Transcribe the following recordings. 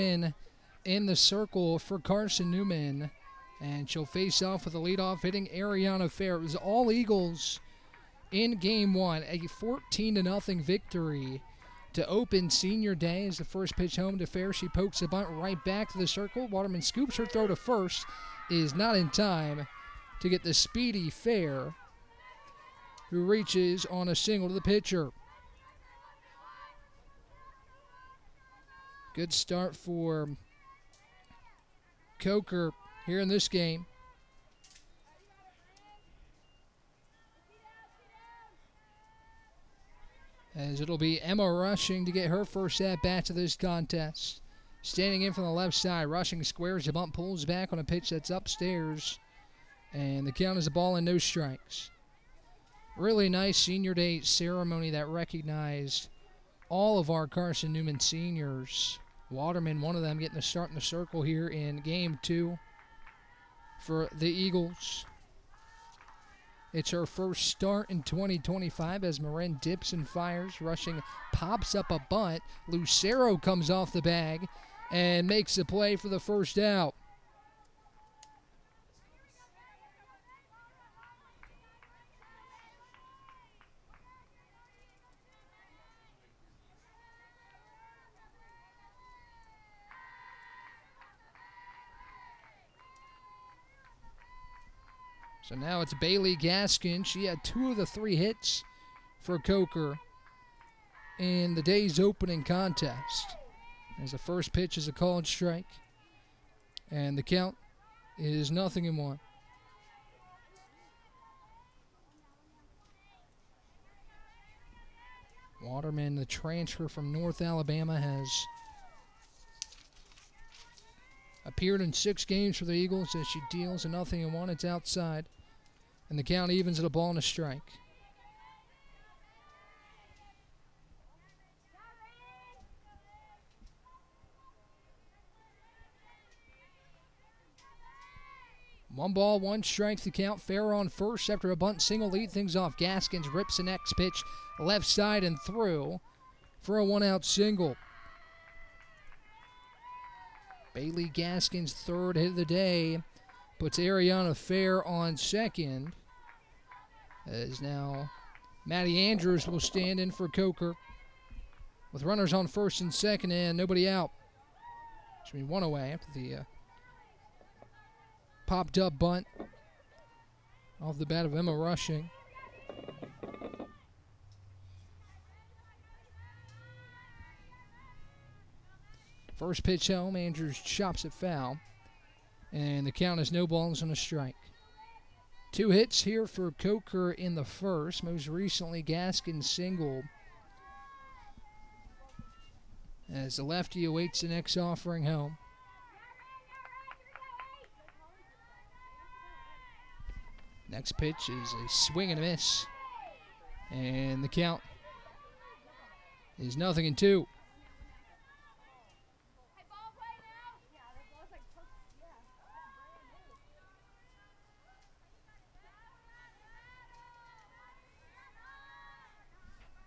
in the circle for Carson-Newman. And she'll face off with a leadoff hitting Ariana Fair. It was all Eagles in Game 1. A 14-0 victory to open senior day as the first pitch home to Fair. She pokes a bunt right back to the circle. Waterman scoops her throw to first. Is not in time to get the speedy Fair, who reaches on a single to the pitcher. Good start for Coker here in this game. As it'll be Emma Rushing to get her first at-bat of this contest. Standing in from the left side, Rushing squares the bunt, pulls back on a pitch that's upstairs. And the count is a ball and no strikes. Really nice senior day ceremony that recognized all of our Carson-Newman seniors. Waterman, one of them, getting the start in the circle here in Game 2 for the Eagles. It's her first start in 2025 as Marin dips and fires. Rushing pops up a bunt. Lucero comes off the bag and makes a play for the first out. So now it's Bailey Gaskin. She had 2 of the 3 hits for Coker in the day's opening contest. As the first pitch is a called strike. And the count is 0-1. Waterman, the transfer from North Alabama, has appeared in 6 games for the Eagles as she deals a 0-1. It's outside. And the count evens at a ball and a strike. One ball, 1 strike, the count. Fair on first after a bunt single. Lead things off. Gaskins rips the next pitch left side and through for a 1-out single. Bailey Gaskins' 3rd hit of the day puts Ariana Fair on second. As now Maddie Andrews will stand in for Coker with runners on first and second and nobody out. Should be 1 away after the popped up bunt off the bat of Emma Rushing. First pitch home, Andrews chops it foul. And the count is no balls and a strike. 2 hits here for Coker in the first. Most recently, Gaskin single. As the lefty awaits the next offering home. Next pitch is a swing and a miss. And the count is 0-2.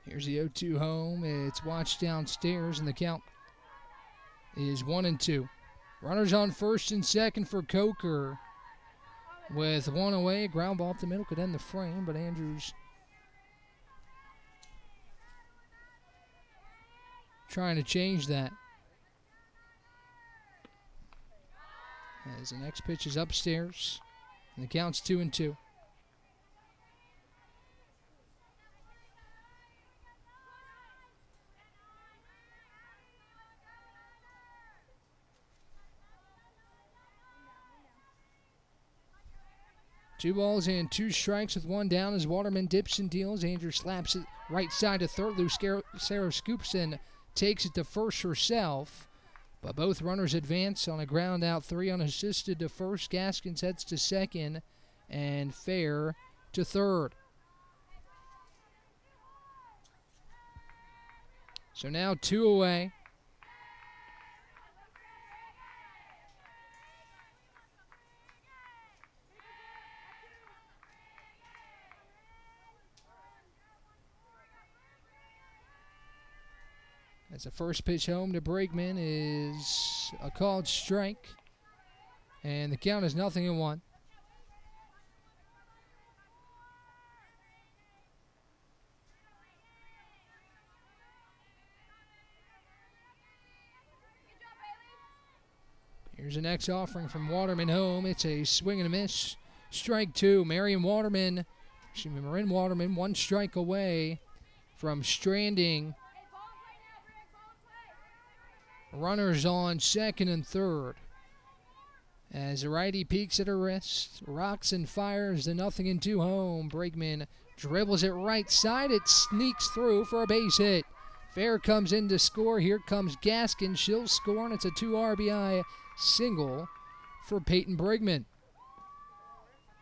Here's the 0-2 home. It's watched downstairs, and the count is 1-2. Runners on first and second for Coker. With 1 away, ground ball up the middle could end the frame, but Andrews trying to change that. As the next pitch is upstairs, and the count's 2-2. Two balls and 2 strikes with 1 down as Waterman dips and deals. Andrews slaps it right side to third. Lucero scoops and takes it to first herself. But both runners advance on a ground out 3 unassisted to first. Gaskins heads to second and Fair to third. So now 2 away. As the first pitch home to Brigman is a called strike. And the count is 0-1. Here's the next offering from Waterman home. It's a swing and a miss. Strike two. Marin Waterman, 1 strike away from stranding. Runners on second and third. As the righty peeks at her wrist, rocks and fires the 0-2 home. Brigman dribbles it right side. It sneaks through for a base hit. Fair comes in to score. Here comes Gaskin. She'll score, and it's a 2 RBI single for Peyton Brigman.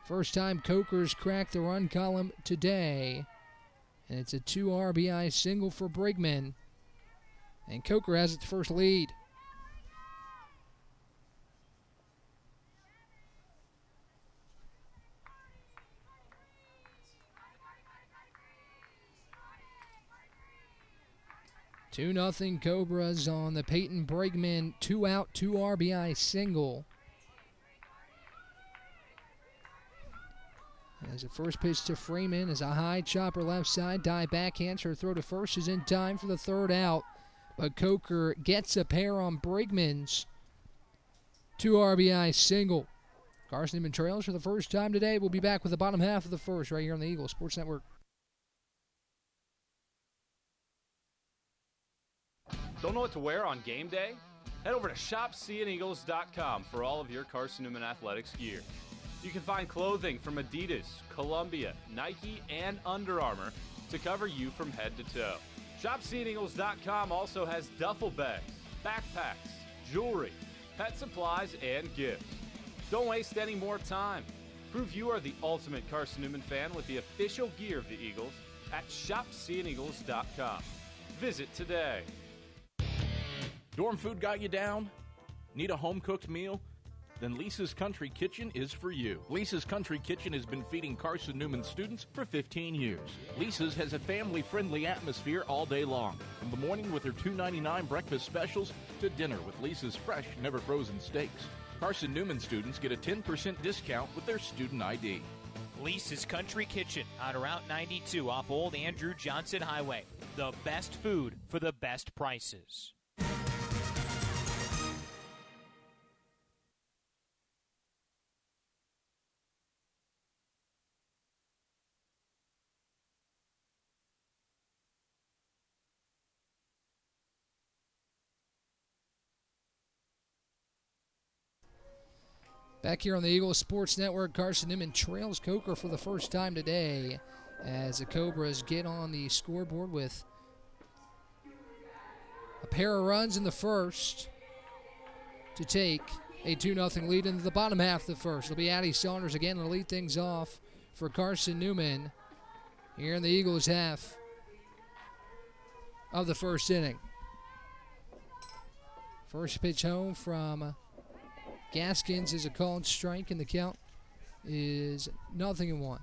First time Coker's cracked the run column today. And it's a 2 RBI single for Brigman. And Coker has its first lead. Two 0 Cobras on the Peyton Brigman 2-out, 2 RBI single. As the first pitch to Freeman is a high chopper left side. Dive backhands. Her throw to first is in time for the 3rd out. But Coker gets a pair on Brigman's 2 RBI single. Carson-Newman trails for the first time today. We'll be back with the bottom half of the first right here on the Eagle Sports Network. Don't know what to wear on game day? Head over to shopseeandeagles.com for all of your Carson-Newman athletics gear. You can find clothing from Adidas, Columbia, Nike, and Under Armour to cover you from head to toe. ShopSeeingEagles.com also has duffel bags, backpacks, jewelry, pet supplies, and gifts. Don't waste any more time. Prove you are the ultimate Carson-Newman fan with the official gear of the Eagles at ShopSeeingEagles.com. Visit today. Dorm food got you down? Need a home-cooked meal? Then Lisa's Country Kitchen is for you. Lisa's Country Kitchen has been feeding Carson-Newman students for 15 years. Lisa's has a family-friendly atmosphere all day long, from the morning with her $2.99 breakfast specials to dinner with Lisa's fresh, never-frozen steaks. Carson-Newman students get a 10% discount with their student ID. Lisa's Country Kitchen on Route 92 off Old Andrew Johnson Highway. The best food for the best prices. Back here on the Eagle Sports Network, Carson-Newman trails Coker for the first time today as the Cobras get on the scoreboard with a pair of runs in the first to take a 2-0 lead into the bottom half of the first. It'll be Addie Saunders again to lead things off for Carson-Newman here in the Eagles half of the first inning. First pitch home from Gaskins is a called strike, and the count is 0-1.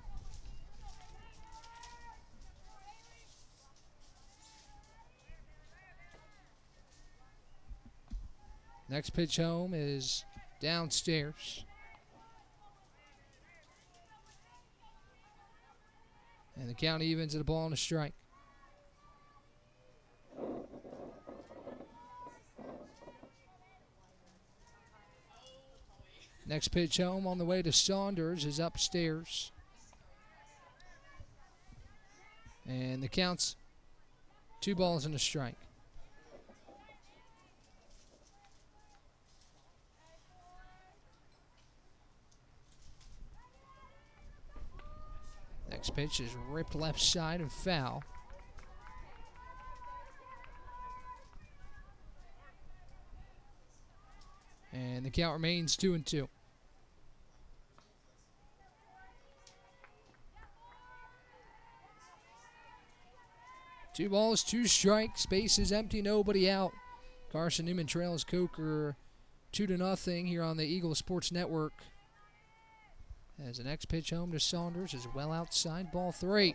Next pitch home is downstairs. And the count evens at a ball and a strike. Next pitch home on the way to Saunders is upstairs. And the count's 2 balls and a strike. Next pitch is ripped left side and foul. And the count remains 2-2. 2 balls, 2 strikes. Base is empty, nobody out. Carson-Newman trails Coker 2-0 here on the Eagle Sports Network. As the next pitch home to Saunders is well outside, ball 3.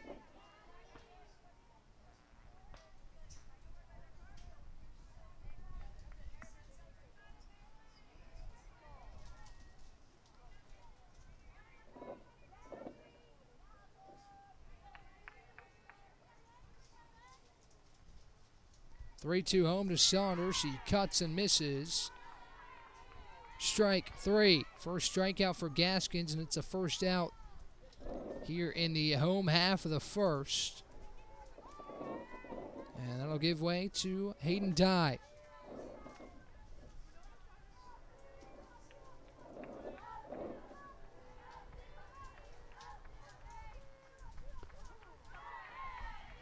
3-2 home to Saunders. She cuts and misses. Strike 3. First strikeout for Gaskins, and it's a first out here in the home half of the first. And that'll give way to Hayden Dye.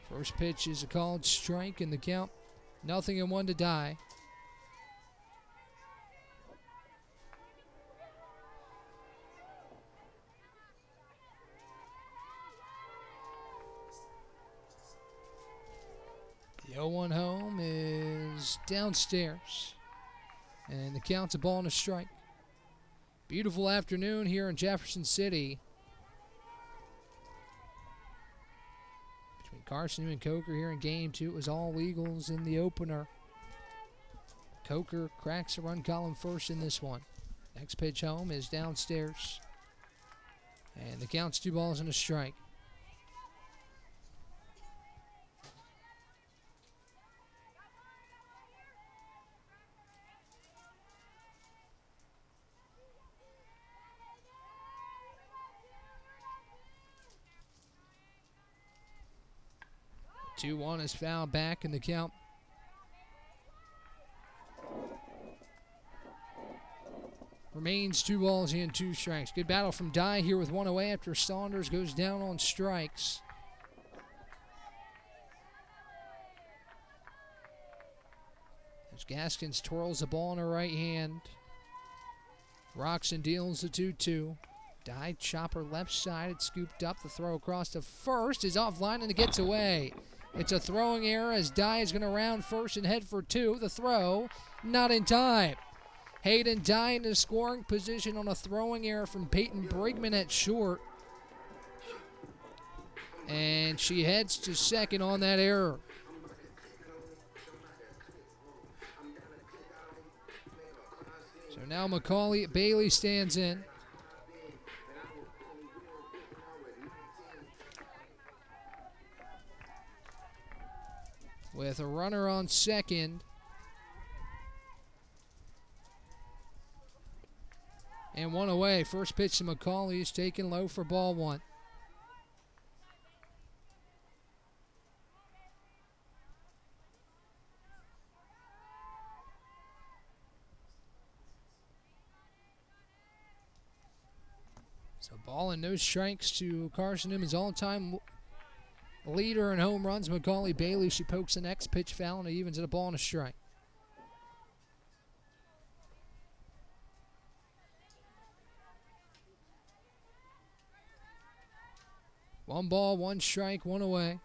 First pitch is a called strike in the count. 0-1 to Dye. The 0-1 home is downstairs. And the count's a ball and a strike. Beautiful afternoon here in Jefferson City. Between Carson-Newman and Coker here in game 2. It was all Eagles in the opener. Coker cracks a run column first in this one. Next pitch home is downstairs. And the count's 2 balls and a strike. The 2-1 is fouled back in the count. Remains 2 balls and 2 strikes. Good battle from Dye here with 1 away after Saunders goes down on strikes. As Gaskins twirls the ball in her right hand. Rocks and deals the 2-2. Dye chopper left side. It's scooped up. The throw across to first is offline and it gets away. It's a throwing error as Dye is going to round first and head for 2. The throw not in time. Hayden Dye in the scoring position on a throwing error from Peyton Brigman at short. And she heads to second on that error. So now Macaulay Bailey stands in. With a runner on second. And 1 away. First pitch to Macaulay is taken low for ball 1. So ball and no strikes to Carson-Newman's all-time leader in home runs, Macaulay Bailey. She pokes the next pitch foul and it evens at a ball and a strike. One ball, 1 strike, 1 away.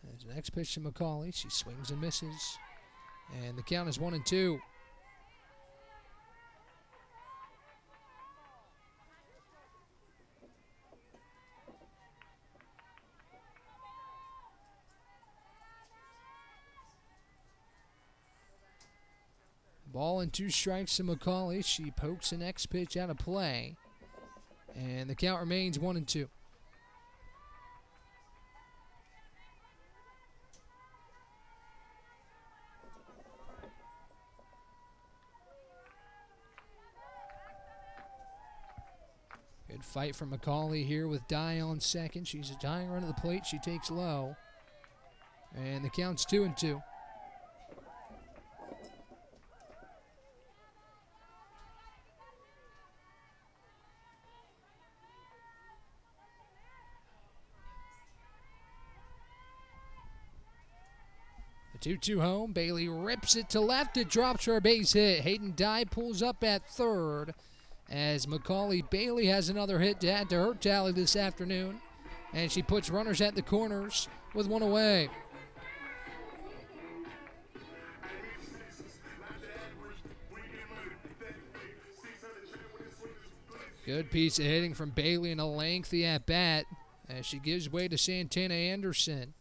There's the next pitch to Macaulay. She swings and misses. And the count is 1-2. Ball and 2 strikes to Macaulay. She pokes the next pitch out of play. And the count remains 1-2. Good fight from Macaulay here with Dye on second. She's a tying run at the plate. She takes low. And the count's 2-2. The 2-2 home. Bailey rips it to left. It drops for a base hit. Hayden Dye pulls up at third as Macaulay Bailey has another hit to add to her tally this afternoon. And she puts runners at the corners with 1 away. Good piece of hitting from Bailey and a lengthy at-bat as she gives way to Santana Anderson.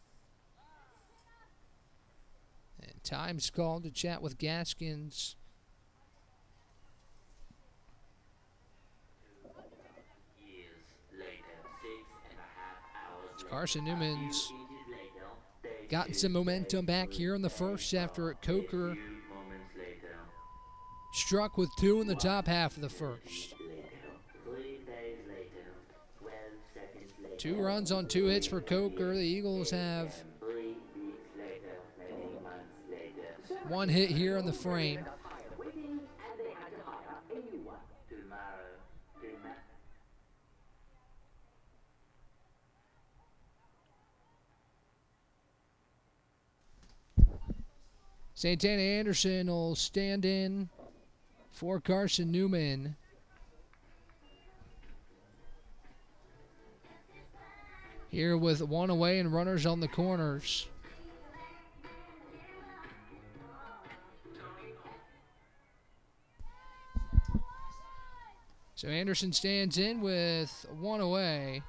And time's called to chat with Gaskins. It's Carson-Newman's gotten some momentum back here in the first after Coker struck with 2 in the top half of the first. 2 runs on 2 hits for Coker. The Eagles have 1 hit here in the frame. Santana Anderson will stand in for Carson-Newman. Here with 1 away and runners on the corners. So Anderson stands in with 1 away.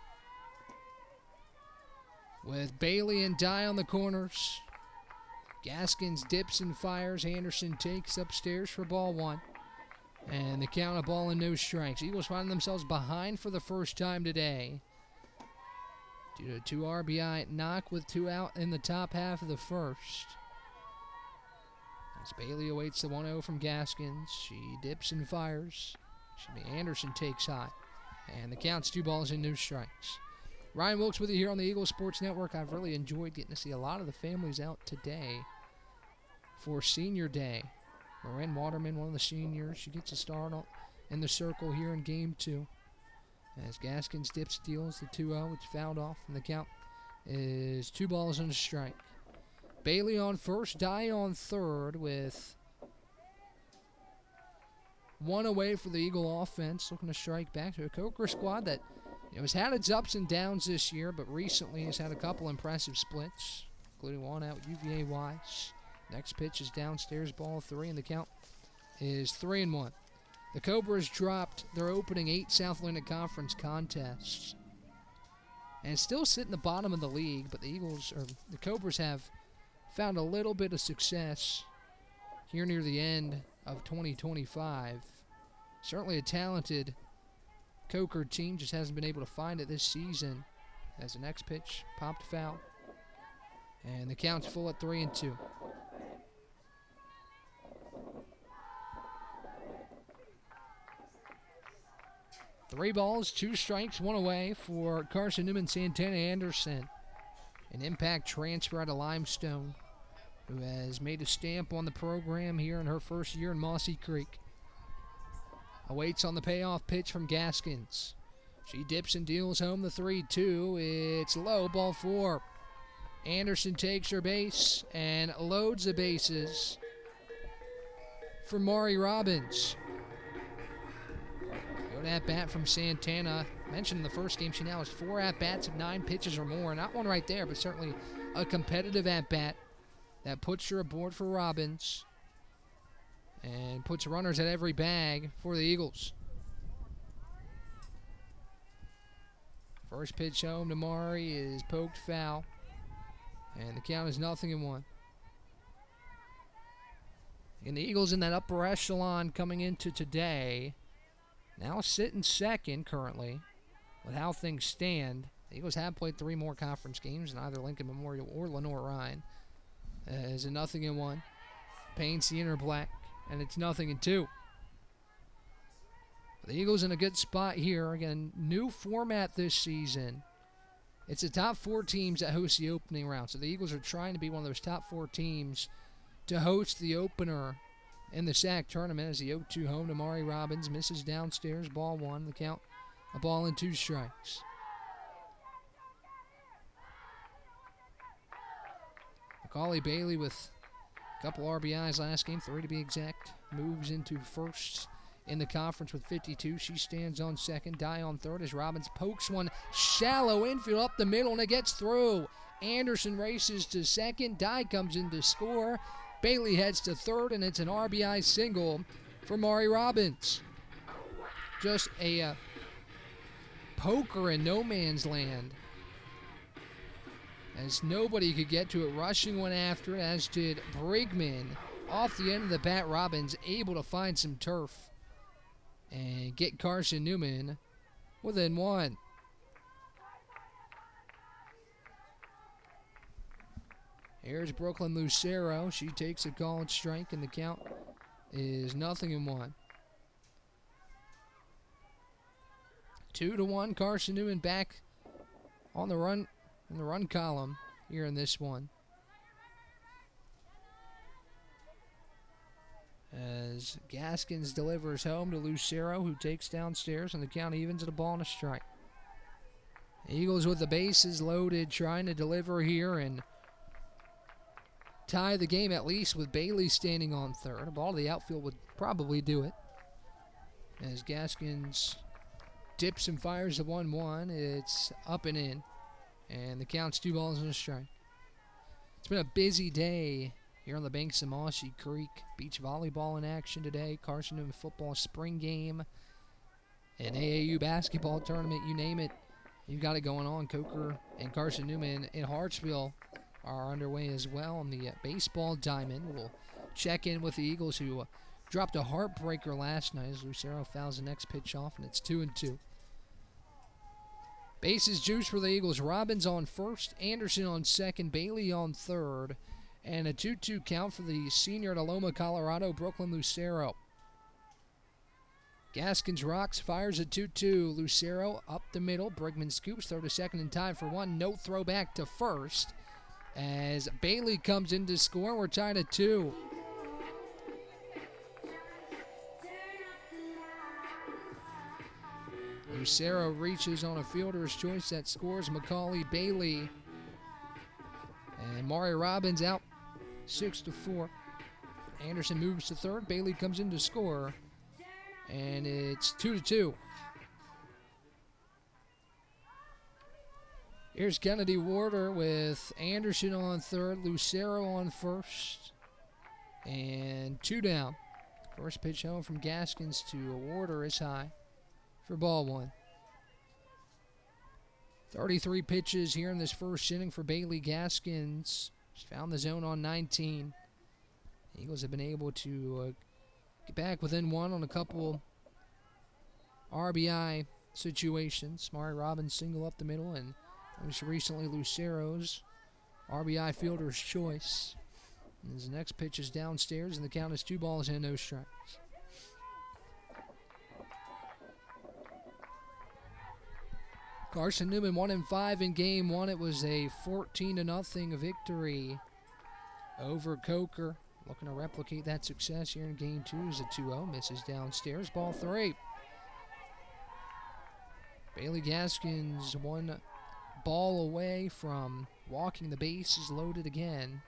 With Bailey and Dye on the corners. Gaskins dips and fires. Anderson takes upstairs for ball 1. And the count of ball and no strikes. Eagles finding themselves behind for the first time today, due to a 2 RBI knock with 2 out in the top half of the first. As Bailey awaits the 1-0 from Gaskins. She dips and fires. Anderson takes high. And the count's 2 balls and no strikes. Ryan Wilkes with you here on the Eagles Sports Network. I've really enjoyed getting to see a lot of the families out today for Senior Day. Marin Waterman, one of the seniors, she gets a start in the circle here in Game 2. As Gaskins dips, deals the 2-0, which fouled off, and the count is 2 balls and a strike. Bailey on first, Dye on third, with 1 away for the Eagle offense, looking to strike back to a Coker squad that has had its ups and downs this year, but recently has had a couple impressive splits, including 1 out UVA-wise. Next pitch is downstairs, ball 3, and the count is 3-1. The Cobras dropped their opening 8 South Atlantic Conference contests and still sit in the bottom of the league, but the Cobras have found a little bit of success here near the end of 2025. Certainly a talented Coker team, just hasn't been able to find it this season. As the next pitch popped foul, and the count's full at 3-2. Three balls, 2 strikes, 1 away for Carson-Newman. Santana Anderson, an impact transfer out of Limestone, who has made a stamp on the program here in her first year in Mossy Creek. Awaits on the payoff pitch from Gaskins. She dips and deals home the 3-2. It's low, ball 4. Anderson takes her base and loads the bases for Maury Robbins. Good at-bat from Santana. Mentioned in the first game, she now has 4 at-bats of 9 pitches or more. Not one right there, but certainly a competitive at-bat that puts her aboard for Robbins and puts runners at every bag for the Eagles. First pitch home to Maury is poked foul, and the count is 0-1. And the Eagles in that upper echelon coming into today, now sitting second currently with how things stand. The Eagles have played 3 more conference games in either Lincoln Memorial or Lenore Ryan. As a 0-1. Paints the inner black, and it's 0-2. The Eagles in a good spot here. Again, new format this season. It's the top 4 teams that host the opening round. So the Eagles are trying to be one of those top 4 teams to host the opener in the SAC tournament. As the 0-2 home to Maury Robbins misses downstairs, ball 1. The count, a ball and 2 strikes. Macaulay Bailey with a couple RBIs last game, 3 to be exact, moves into first in the conference with 52. She stands on second. Dye on third as Robbins pokes one shallow infield up the middle, and it gets through. Anderson races to second. Dye comes in to score. Bailey heads to third, and it's an RBI single for Maury Robbins. Just a poker in no man's land, as nobody could get to it, rushing one after it, as did Brigman. Off the end of the bat, Robbins able to find some turf and get Carson-Newman within 1. Here's Brooklyn Lucero. She takes a called strike, and the count is 0-1. 2-1. Carson-Newman back on the run in the run column here in this one. As Gaskins delivers home to Lucero, who takes downstairs, and the count evens at a ball and a strike. Eagles with the bases loaded, trying to deliver here and tie the game, at least with Bailey standing on third. A ball to the outfield would probably do it. As Gaskins dips and fires the 1-1, it's up and in, and the count's 2 balls and a strike. It's been a busy day here on the banks of Mossy Creek. Beach volleyball in action today, Carson-Newman football spring game, an AAU basketball tournament, you name it. You've got it going on. Coker and Carson-Newman in Hartsville are underway as well on the baseball diamond. We'll check in with the Eagles, who dropped a heartbreaker last night as Lucero fouls the next pitch off, and it's 2-2. Bases juice for the Eagles. Robbins on first, Anderson on second, Bailey on third, and a 2-2 count for the senior at Aloma, Colorado, Brooklyn Lucero. Gaskins rocks, fires a 2-2. Lucero up the middle. Brigman scoops, throw to second in time for one. No throw back to first. As Bailey comes in to score, we're tied at 2. Lucero reaches on a fielder's choice that scores Macaulay Bailey. And Mari Robbins out 6-4. Anderson moves to third. Bailey comes in to score. And it's 2-2. Here's Kennedy Warder with Anderson on third, Lucero on first, and 2 down. First pitch home from Gaskins to Warder is high for ball 1. 33 pitches here in this first inning for Bailey. Gaskins found the zone on 19. The Eagles have been able to get back within 1 on a couple RBI situations. Mari Robbins single up the middle, and most recently Lucero's RBI fielder's choice. And his next pitch is downstairs, and the count is 2 balls and no strikes. Carson-Newman 1-5 in game 1. It was a 14-0 victory over Coker. Looking to replicate that success here in game 2 as a 2-0. Misses downstairs. Ball 3. Bailey Gaskins 1 ball away from walking the bases loaded again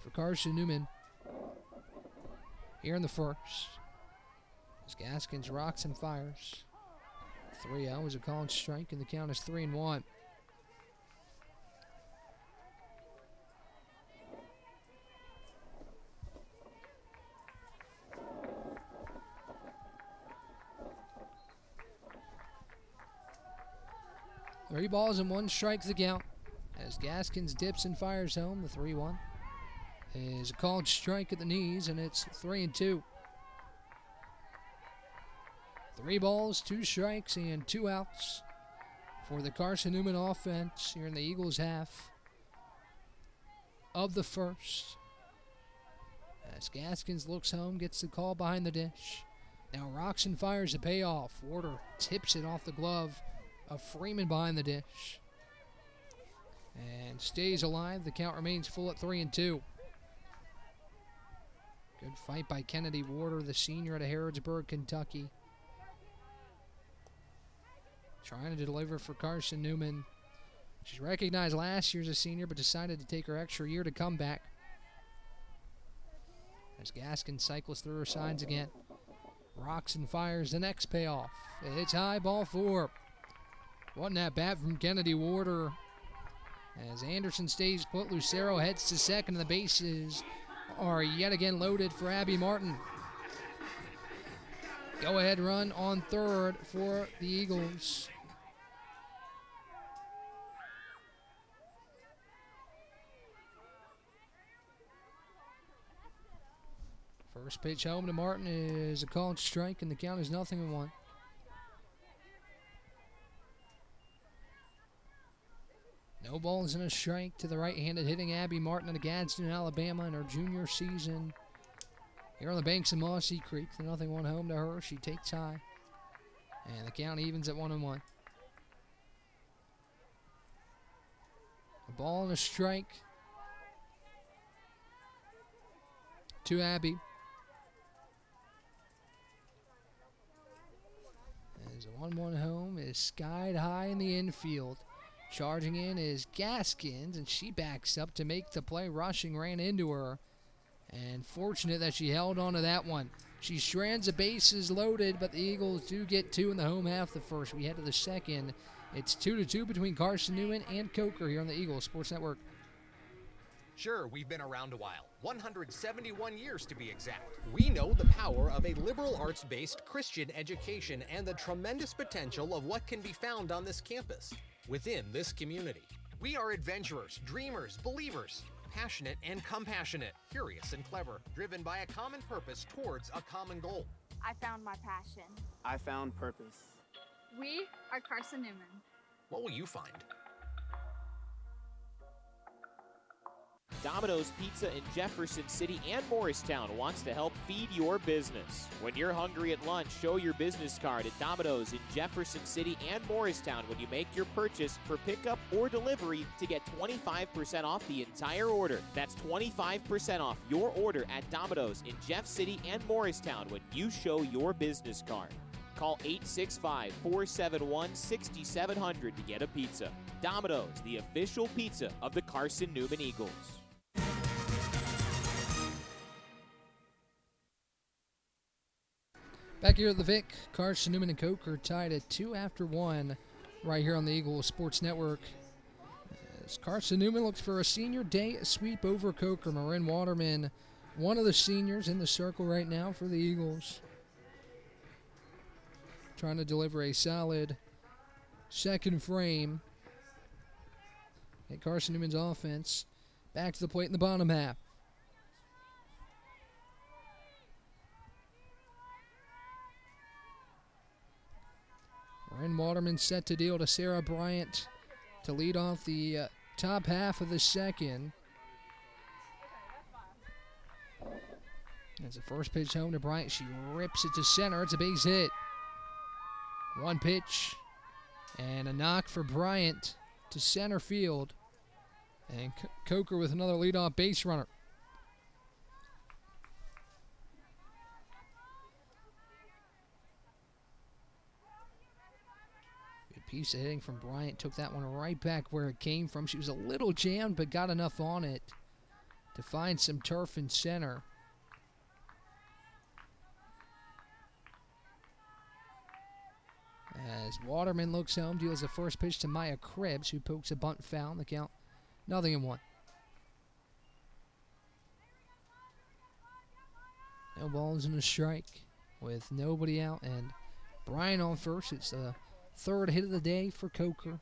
for Carson-Newman here in the first. As Gaskins rocks and fires. 3-0 is a called strike, and the count is 3-1. Three balls and 1 strike the count. As Gaskins dips and fires home, the 3-1 is a called strike at the knees, and it's 3-2. 3 balls, 2 strikes, and 2 outs for the Carson-Newman offense here in the Eagles' half of the first. As Gaskins looks home, gets the call behind the dish. Now Roxon fires a payoff. Warder tips it off the glove of Freeman behind the dish. And stays alive. The count remains full at 3-2. Good fight by Kennedy Warder, the senior out of Harrodsburg, Kentucky. Trying to deliver for Carson-Newman. She's recognized last year as a senior, but decided to take her extra year to come back. As Gaskins cycles through her signs again. Rocks and fires the next payoff. It's high, ball 4. Wasn't that bat from Kennedy Warder. As Anderson stays put, Lucero heads to second, and the bases are yet again loaded for Abby Martin. Go-ahead run on third for the Eagles. First pitch home to Martin is a called strike, and the count is 0-1. No balls and a strike to the right-handed hitting Abby Martin out of Gadsden, Alabama in her junior season. Here on the banks of Mossy Creek, the 0-1 home to her. She takes high. And the count evens at 1-1. A ball and a strike to Abby. As a 1-1 home is skied high in the infield. Charging in is Gaskins, and she backs up to make the play. Rushing ran into her. And fortunate that she held on to that one. She strands the bases loaded, but the Eagles do get two in the home half the first. We head to the second. It's 2-2 between Carson-Newman and Coker here on the Eagles Sports Network. Sure, we've been around a while, 171 years to be exact. We know the power of a liberal arts-based Christian education and the tremendous potential of what can be found on this campus, within this community. We are adventurers, dreamers, believers, passionate and compassionate, curious and clever, driven by a common purpose towards a common goal. I found my passion. I found purpose. We are Carson-Newman. What will you find? Domino's Pizza in Jefferson City and Morristown wants to help feed your business. When you're hungry at lunch, show your business card at Domino's in Jefferson City and Morristown when you make your purchase for pickup or delivery to get 25% off the entire order. That's 25% off your order at Domino's in Jeff City and Morristown when you show your business card. Call 865-471-6700 to get a pizza. Domino's, the official pizza of the Carson-Newman Eagles. Back here at the Vic, Carson-Newman and Coker tied at 2 after 1 right here on the Eagles Sports Network. As Carson-Newman looks for a senior day sweep over Coker. Marin Waterman, one of the seniors in the circle right now for the Eagles. Trying to deliver a solid second frame at Carson-Newman's offense. Back to the plate in the bottom half. Ryan Waterman set to deal to Sarah Bryant to lead off the top half of the second. As the first pitch home to Bryant, she rips it to center. It's a base hit. One pitch and a knock for Bryant to center field. And Coker with another leadoff base runner. Good piece of hitting from Bryant. Took that one right back where it came from. She was a little jammed, but got enough on it to find some turf in center. As Waterman looks home, deals the first pitch to Maya Cribbs, who pokes a bunt foul. The count 0-1. No balls and a strike with nobody out, and Brian on first. It's the third hit of the day for Coker.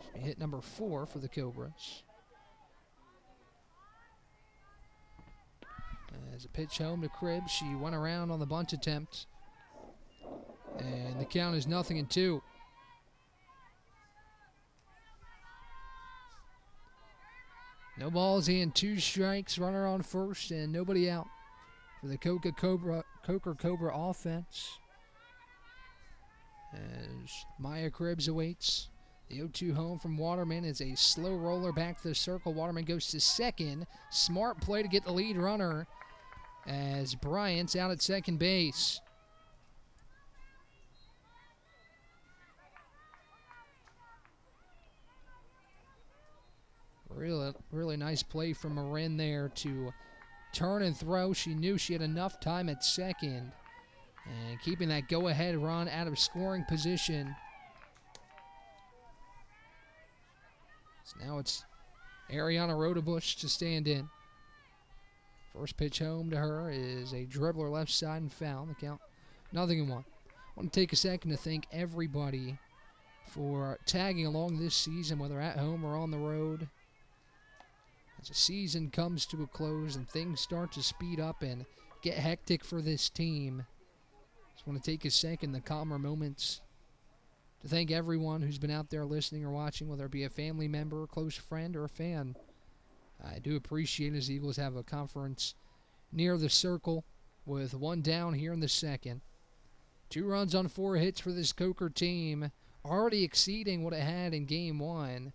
Should be hit number 4 for the Cobras. As a pitch home to Cribbs, she went around on the bunt attempt. And the count is 0-2. No balls and 2 strikes. Runner on first and nobody out for the Coker Cobra offense. As Maya Cribbs awaits. The 0-2 home from Waterman is a slow roller back to the circle. Waterman goes to second. Smart play to get the lead runner as Bryant's out at second base. Really nice play from Marin there to turn and throw. She knew she had enough time at second. And keeping that go-ahead run out of scoring position. So now it's Ariana Rodebush to stand in. First pitch home to her is a dribbler left side and foul. The count 0-1. I want to take a second to thank everybody for tagging along this season, whether at home or on the road. As the season comes to a close and things start to speed up and get hectic for this team, just want to take a second, the calmer moments, to thank everyone who's been out there listening or watching, whether it be a family member, a close friend, or a fan. I do appreciate as the Eagles have a conference near the circle with one down here in the second. 2 runs on 4 hits for this Coker team, already exceeding what it had in Game 1.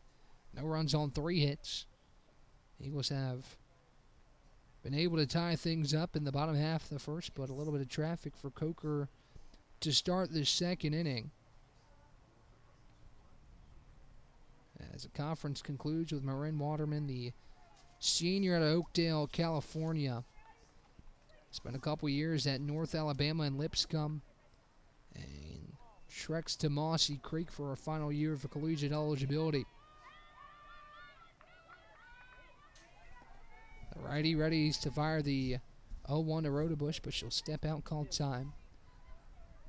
No runs on 3 hits. Eagles have been able to tie things up in the bottom half of the first, but a little bit of traffic for Coker to start this second inning. As the conference concludes with Marin Waterman, the senior out of Oakdale, California. Spent a couple years at North Alabama and Lipscomb, and treks to Mossy Creek for a final year of collegiate eligibility. The righty readies to fire the 0-1 to Rodebush, but she'll step out and call time.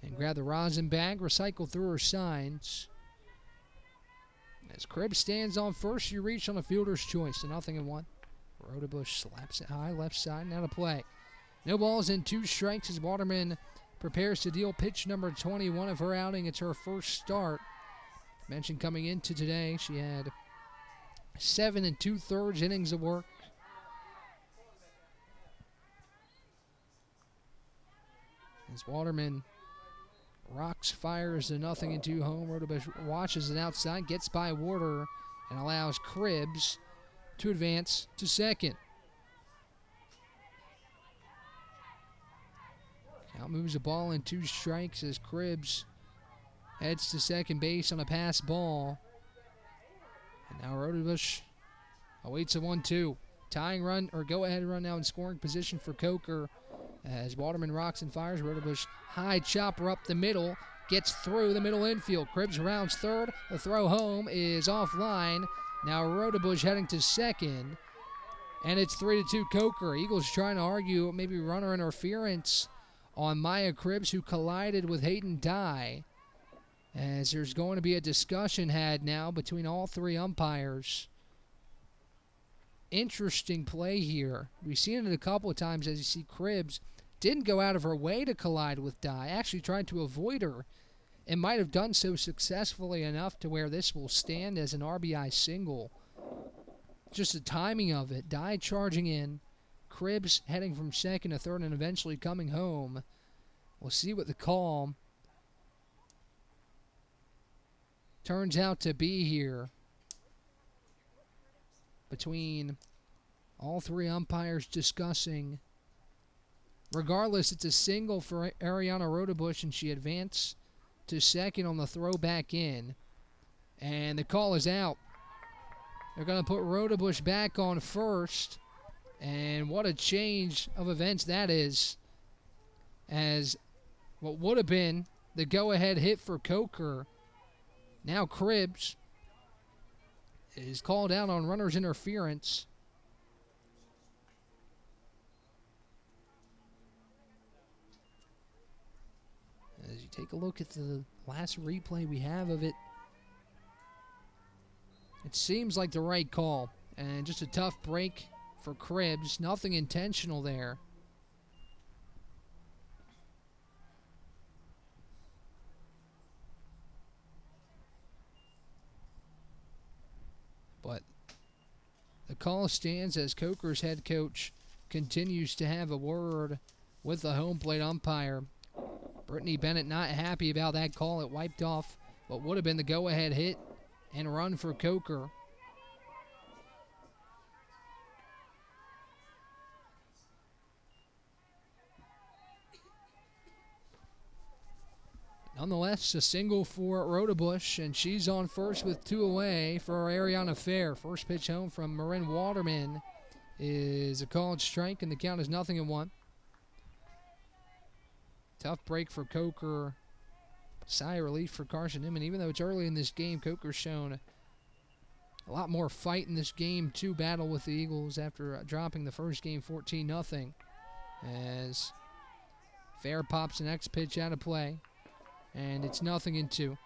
And grab the rosin bag, recycle through her signs. As Cribbs stands on first, you reach on a fielder's choice to 0-1. Rodebush slaps it high, left side, now to play. No balls and 2 strikes as Waterman prepares to deal pitch number 21 of her outing. It's her first start. Mentioned coming into today, she had 7 2/3 innings of work. As Waterman rocks, fires a 0-2 home. Rodebush watches it outside, gets by Warder, and allows Cribbs to advance to second. Count moves a ball and 2 strikes as Cribbs heads to second base on a pass ball. And now Rodebush awaits a 1-2. Tying run, or go-ahead run now in scoring position for Coker. As Waterman rocks and fires, Rodebush high chopper up the middle, gets through the middle infield. Cribbs rounds third. The throw home is offline. Now Rodebush heading to second, and it's 3-2 Coker. Eagles trying to argue maybe runner interference on Maya Cribbs, who collided with Hayden Dye, as there's going to be a discussion had now between all 3 umpires. Interesting play here. We've seen it a couple of times as you see Cribbs didn't go out of her way to collide with Dye, actually tried to avoid her, and might have done so successfully enough to where this will stand as an RBI single. Just the timing of it. Dye charging in, Cribbs heading from second to third and eventually coming home. We'll see what the call turns out to be here between all 3 umpires discussing. Regardless, it's a single for Ariana Rodebush, and she advanced to second on the throw back in. And the call is out. They're going to put Rodebush back on first. And what a change of events that is, as what would have been the go-ahead hit for Coker. Now Cribbs is called out on runner's interference. As you take a look at the last replay we have of it, it seems like the right call. And just a tough break for Cribbs. Nothing intentional there. But the call stands as Coker's head coach continues to have a word with the home plate umpire. Brittany Bennett not happy about that call. It wiped off what would have been the go-ahead hit and run for Coker. Nonetheless, a single for Rodebush, and she's on first with 2 away for Ariana Fair. First pitch home from Marin Waterman is a called strike, and the count is 0-1. Tough break for Coker. Sigh of relief for Carson-Newman. Even though it's early in this game, Coker's shown a lot more fight in this game to battle with the Eagles after dropping the first game 14-0. As Fair pops the next pitch out of play. And it's 0-2.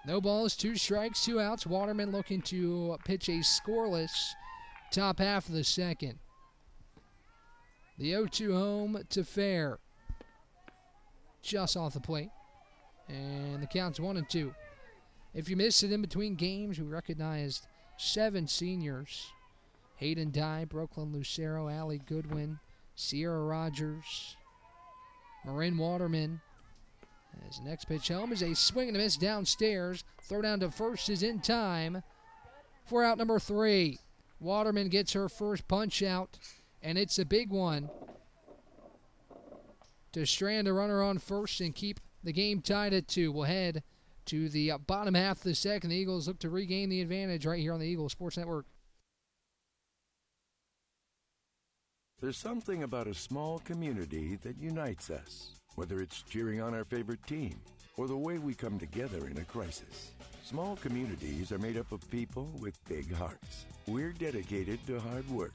No balls, 2 strikes, 2 outs. Waterman looking to pitch a scoreless top half of the second. The 0-2 home to Fair. just off the plate. And the count's 1-2. If you missed it in between games, we recognized 7 seniors. Hayden Dye, Brooklyn Lucero, Allie Goodwin, Sierra Rogers, Marin Waterman. As the next pitch home is a swing and a miss downstairs. Throw down to first is in time for out number 3. Waterman gets her first punch out, and it's a big one to strand a runner on first and keep the game tied at 2. We'll head to the bottom half of the second. The Eagles look to regain the advantage right here on the Eagles Sports Network. There's something about a small community that unites us, whether it's cheering on our favorite team or the way we come together in a crisis. Small communities are made up of people with big hearts. We're dedicated to hard work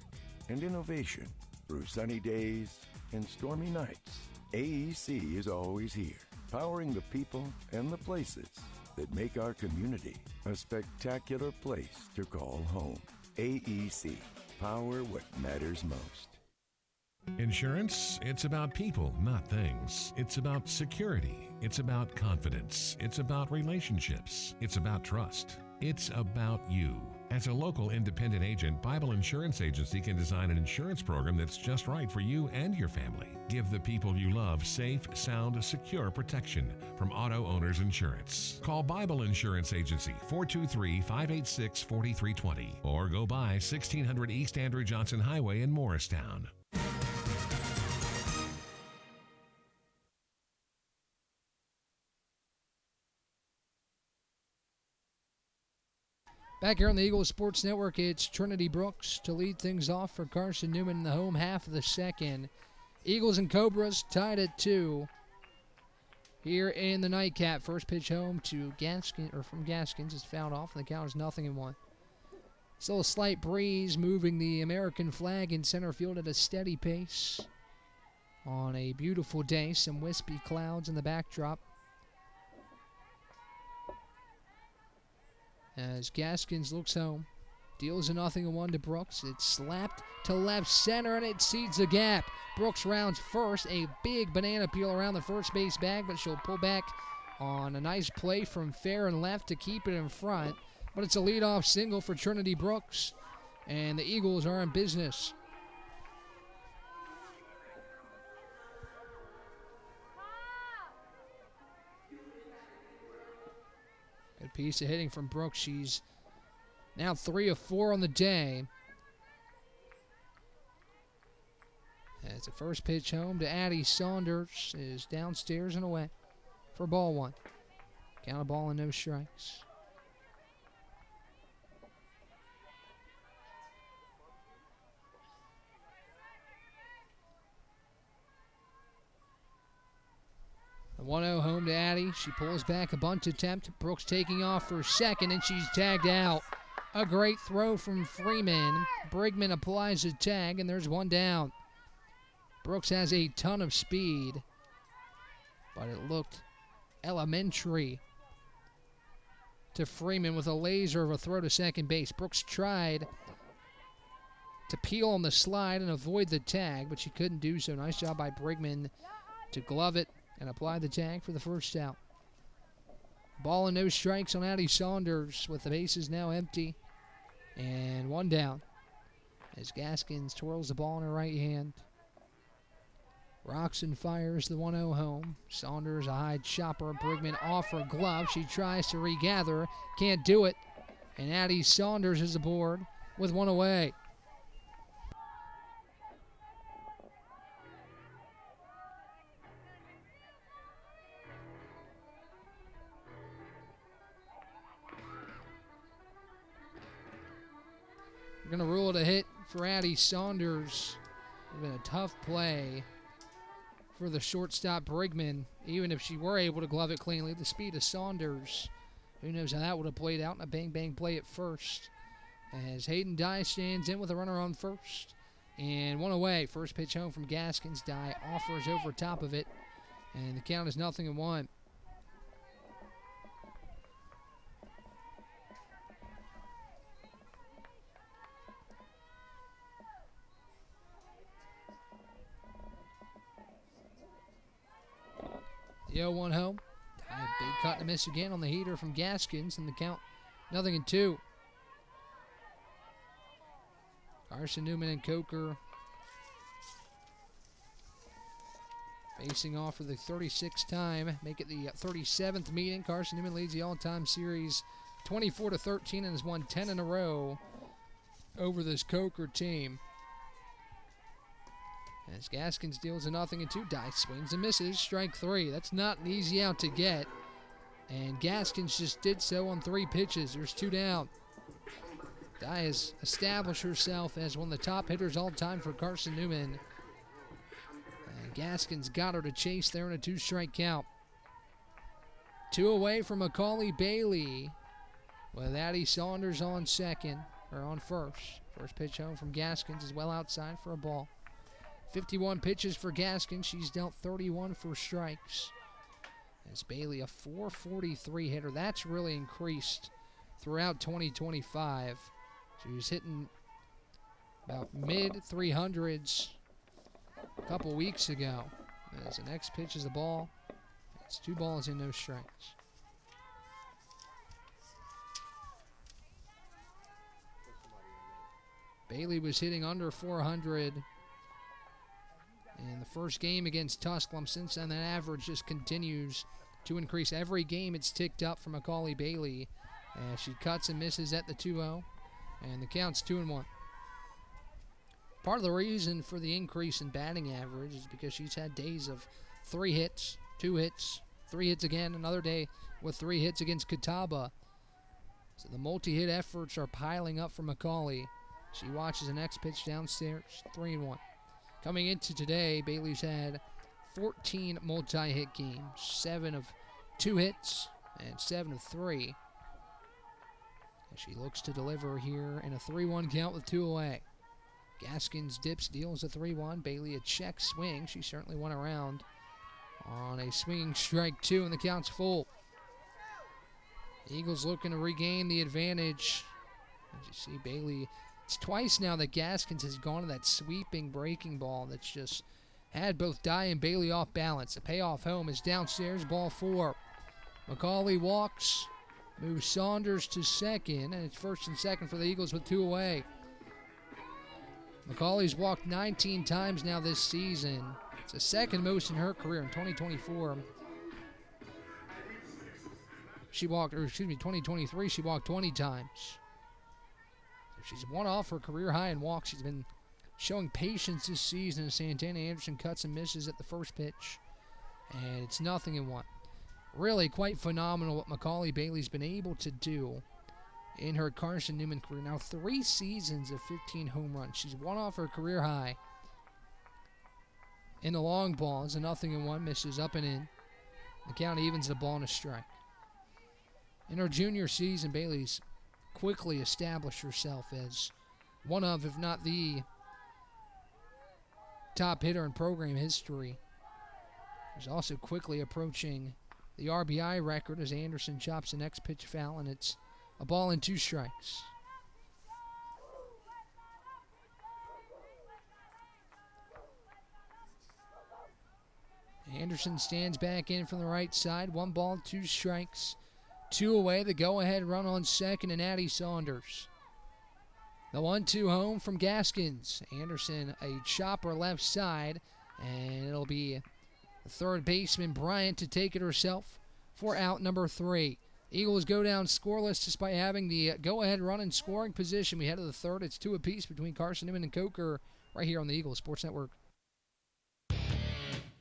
and innovation through sunny days and stormy nights. AEC is always here, powering the people and the places that make our community a spectacular place to call home. AEC, power what matters most. Insurance, it's about people, not things. It's about security. It's about confidence. It's about relationships. It's about trust. It's about you. As a local independent agent, Bible Insurance Agency can design an insurance program that's just right for you and your family. Give the people you love safe, sound, secure protection from Auto Owners Insurance. Call Bible Insurance Agency 423-586-4320 or go by 1600 East Andrew Johnson Highway in Morristown. Back here on the Eagles Sports Network, it's Trinity Brooks to lead things off for Carson-Newman in the home half of the second. Eagles and Cobras tied at 2 here in the nightcap. First pitch home to from Gaskins is fouled off, and the count is 0-1. Still a slight breeze moving the American flag in center field at a steady pace. On a beautiful day, some wispy clouds in the backdrop. As Gaskins looks home, deals a 0-1 to Brooks. It's slapped to left center, and it seeds the gap. Brooks rounds first, a big banana peel around the first base bag, but she'll pull back on a nice play from fair and left to keep it in front. But it's a leadoff single for Trinity Brooks, and the Eagles are in business. Good piece of hitting from Brooks. She's now 3 of 4 on the day. As the first pitch home to Addie Saunders is downstairs and away for ball 1. Count a ball and no strikes. The 1-0 home to Addie. She pulls back a bunt attempt. Brooks taking off for second, and she's tagged out. A great throw from Freeman. Brigman applies a tag, and there's one down. Brooks has a ton of speed, but it looked elementary to Freeman with a laser of a throw to second base. Brooks tried to peel on the slide and avoid the tag, but she couldn't do so. Nice job by Brigman to glove it and apply the tag for the first out. Ball and no strikes on Addie Saunders with the bases now empty. And one down as Gaskins twirls the ball in her right hand. Rocks and fires the 1-0 home. Saunders a high chopper. Brigman off her glove. She tries to regather. Can't do it. And Addie Saunders is aboard with one away. We're going to rule it a hit for Addie Saunders. It's been a tough play for the shortstop Brigman, even if she were able to glove it cleanly. The speed of Saunders, who knows how that would have played out in a bang-bang play at first. As Hayden Dye stands in with a runner on first. And one away. First pitch home from Gaskins. Dye offers over top of it. And the count is 0-1. 0-1 home. Big cut and a miss again on the heater from Gaskins, and the count 0-2. Carson-Newman and Coker facing off for the 36th time. Make it the 37th meeting. Carson-Newman leads the all-time series 24-13 and has won 10 in a row over this Coker team. As Gaskins deals a 0-2, Dye swings and misses. Strike 3. That's not an easy out to get. And Gaskins just did so on 3 pitches. There's 2 down. Dye has established herself as one of the top hitters all time for Carson-Newman. And Gaskins got her to chase there in a 2-strike count. 2 away from Macaulay Bailey with Addie Saunders on second, or on first. First pitch home from Gaskins is well outside for a ball. 51 pitches for Gaskins. She's dealt 31 for strikes. As Bailey, a .443 hitter. That's really increased throughout 2025. She was hitting about mid-300s a couple weeks ago. As the next pitch is a ball. It's 2 balls and no strikes. Bailey was hitting under 400 in the first game against Tusculum. Since then, that average just continues to increase. Every game it's ticked up for Macaulay Bailey as she cuts and misses at the 2-0, and the count's 2-1. Part of the reason for the increase in batting average is because she's had days of 3 hits, 2 hits, 3 hits again, another day with 3 hits against Catawba. So the multi-hit efforts are piling up for Macaulay. She watches the next pitch downstairs, 3-1. Coming into today, Bailey's had 14 multi-hit games, 7 of 2 hits and 7 of 3. And she looks to deliver here in a 3-1 count with 2 away. Gaskins dips, deals a 3-1. Bailey a check swing. She certainly went around on a swinging strike 2, and the count's full. Eagles looking to regain the advantage. As you see, Bailey, it's twice now that Gaskins has gone to that sweeping breaking ball that's just had both Dye and Bailey off balance. The payoff home is downstairs, ball 4. Macaulay walks, moves Saunders to second, and it's first and second for the Eagles with 2 away. Macaulay's walked 19 times now this season. It's the second most in her career. In 2024, 2023, she walked 20 times. She's one off her career high in walks. She's been showing patience this season as Santana Anderson cuts and misses at the first pitch. And it's 0-1. Really quite phenomenal what Macaulay Bailey's been able to do in her Carson-Newman career. Now 3 seasons of 15 home runs. She's one off her career high. In the long ball, it's a 0-1. Misses up and in. The count evens the ball and a strike. In her junior season, Bailey's quickly established herself as one of, if not the top hitter in program history. She's also quickly approaching the RBI record as Anderson chops the next pitch foul, and it's a ball and 2 strikes. Anderson stands back in from the right side. 1 ball, 2 strikes. 2 away, the go-ahead run on second, and Addie Saunders. The 1-2 home from Gaskins. Anderson, a chopper left side, and it'll be the third baseman, Bryant, to take it herself for out number 3. Eagles go down scoreless despite having the go-ahead run in scoring position. We head to the third. It's 2 apiece between Carson-Newman and Coker right here on the Eagles Sports Network.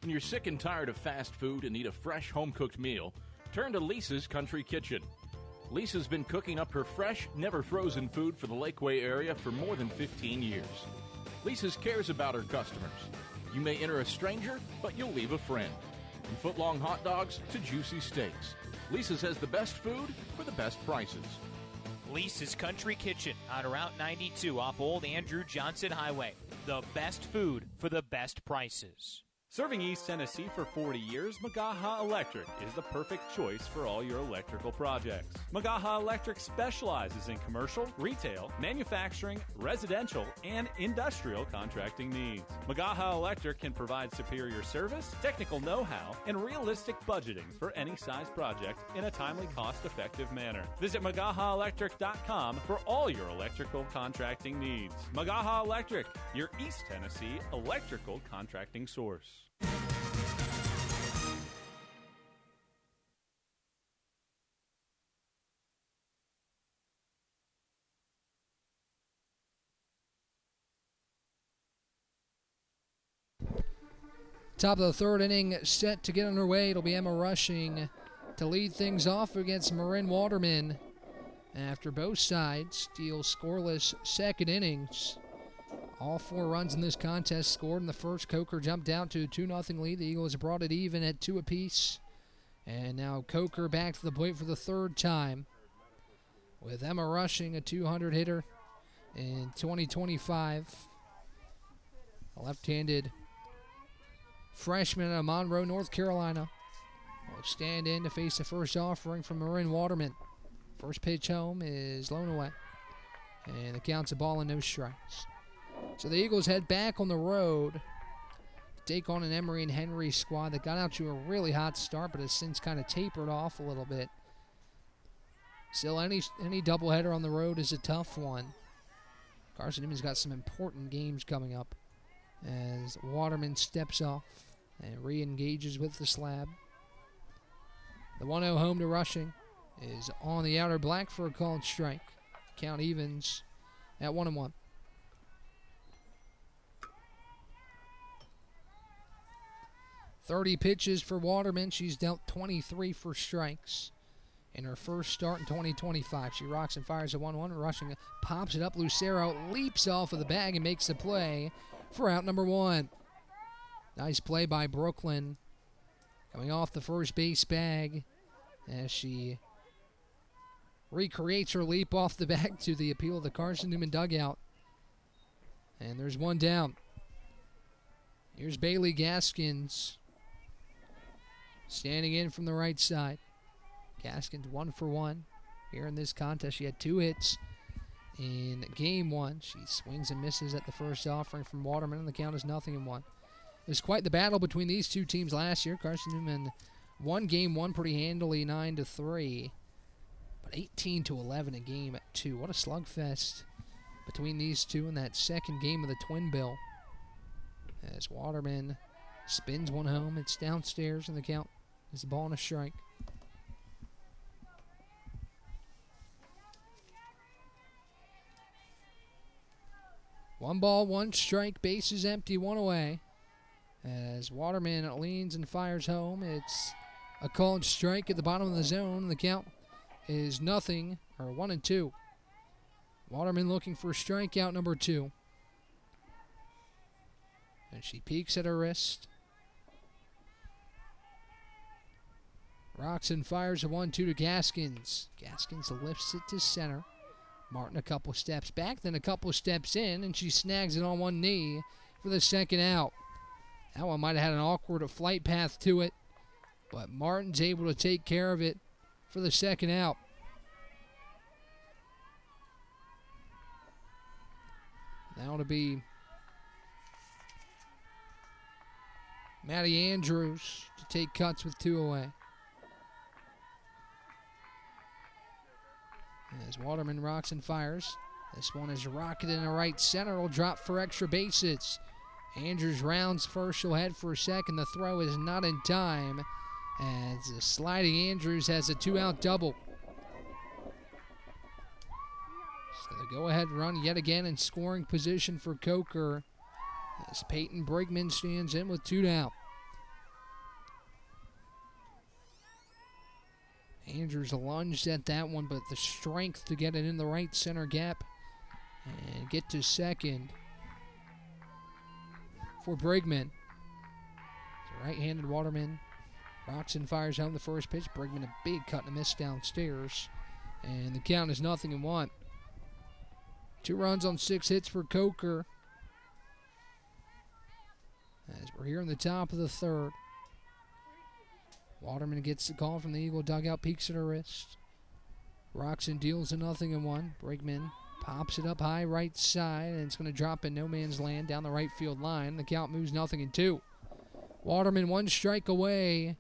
When you're sick and tired of fast food and need a fresh home-cooked meal, turn to Lisa's Country Kitchen. Lisa's been cooking up her fresh, never-frozen food for the Lakeway area for more than 15 years. Lisa's cares about her customers. You may enter a stranger, but you'll leave a friend. From foot-long hot dogs to juicy steaks, Lisa's has the best food for the best prices. Lisa's Country Kitchen on Route 92 off Old Andrew Johnson Highway. The best food for the best prices. Serving East Tennessee for 40 years, Magaha Electric is the perfect choice for all your electrical projects. Magaha Electric specializes in commercial, retail, manufacturing, residential, and industrial contracting needs. Magaha Electric can provide superior service, technical know-how, and realistic budgeting for any size project in a timely, cost-effective manner. Visit MagahaElectric.com for all your electrical contracting needs. Magaha Electric, your East Tennessee electrical contracting source. Top of the third inning set to get underway. It'll be Emma Rushing to lead things off against Marin Waterman after both sides steal scoreless second innings. All 4 runs in this contest scored in the first. Coker jumped out to a 2-0 lead. The Eagles brought it even at 2 apiece. And now Coker back to the plate for the third time with Emma Rushing, a 200 hitter in 2025. A left-handed freshman out of Monroe, North Carolina, will stand in to face the first offering from Marin Waterman. First pitch home is blown away, and the count's a ball and no strikes. So the Eagles head back on the road to take on an Emory and Henry squad that got out to a really hot start, but has since kind of tapered off a little bit. Still, any doubleheader on the road is a tough one. Carson-Newman's got some important games coming up as Waterman steps off and re-engages with the slab. The 1-0 home to Rushing is on the outer black for a called strike. Count evens at 1-1. .30 pitches for Waterman. She's dealt 23 for strikes in her first start in 2025. She rocks and fires a 1-1. Rushing pops it up. Lucero leaps off of the bag and makes the play for out number 1. Nice play by Brooklyn coming off the first base bag as she recreates her leap off the bag to the appeal of the Carson-Newman dugout. And there's one down. Here's Bailey Gaskins standing in from the right side. Gaskins 1 for 1 here in this contest. She had 2 hits in game 1. She swings and misses at the first offering from Waterman, and the count is 0-1. It was quite the battle between these two teams last year. Carson-Newman won game 1 pretty handily, 9-3, but 18-11 in game 2. What a slugfest between these two in that second game of the Twin Bill. As Waterman spins one home, it's downstairs, and the count is a ball and a strike. One ball, one strike, bases empty, 1 away. As Waterman leans and fires home, it's a called strike at the bottom of the zone, and the count is 1-2. Waterman looking for strikeout number 2. And she peeks at her wrist. Rocks and fires a 1-2 to Gaskins. Gaskins lifts it to center. Martin a couple steps back, then a couple steps in, and she snags it on one knee for the second out. That one might have had an awkward flight path to it, but Martin's able to take care of it for the second out. Now to be Maddie Andrews to take cuts with 2 away. As Waterman rocks and fires, this one is rocketed in the right center. It'll drop for extra bases. Andrews rounds first. She'll head for second. The throw is not in time as the sliding Andrews has a 2-out double. So the go-ahead run yet again in scoring position for Coker as Peyton Brigman stands in with 2 down. Andrews lunged at that one, but the strength to get it in the right center gap and get to second for Brigman. The right-handed Waterman rocks and fires home the first pitch. Brigman a big cut and a miss downstairs, and the count is 0-1. 2 runs on 6 hits for Coker. As We're here in the top of the third. Waterman gets the call from the Eagle dugout, peeks at her wrist. Rocks and deals a 0-1. Brigman pops it up high right side, and it's going to drop in no man's land down the right field line. The count moves 0-2. Waterman one strike away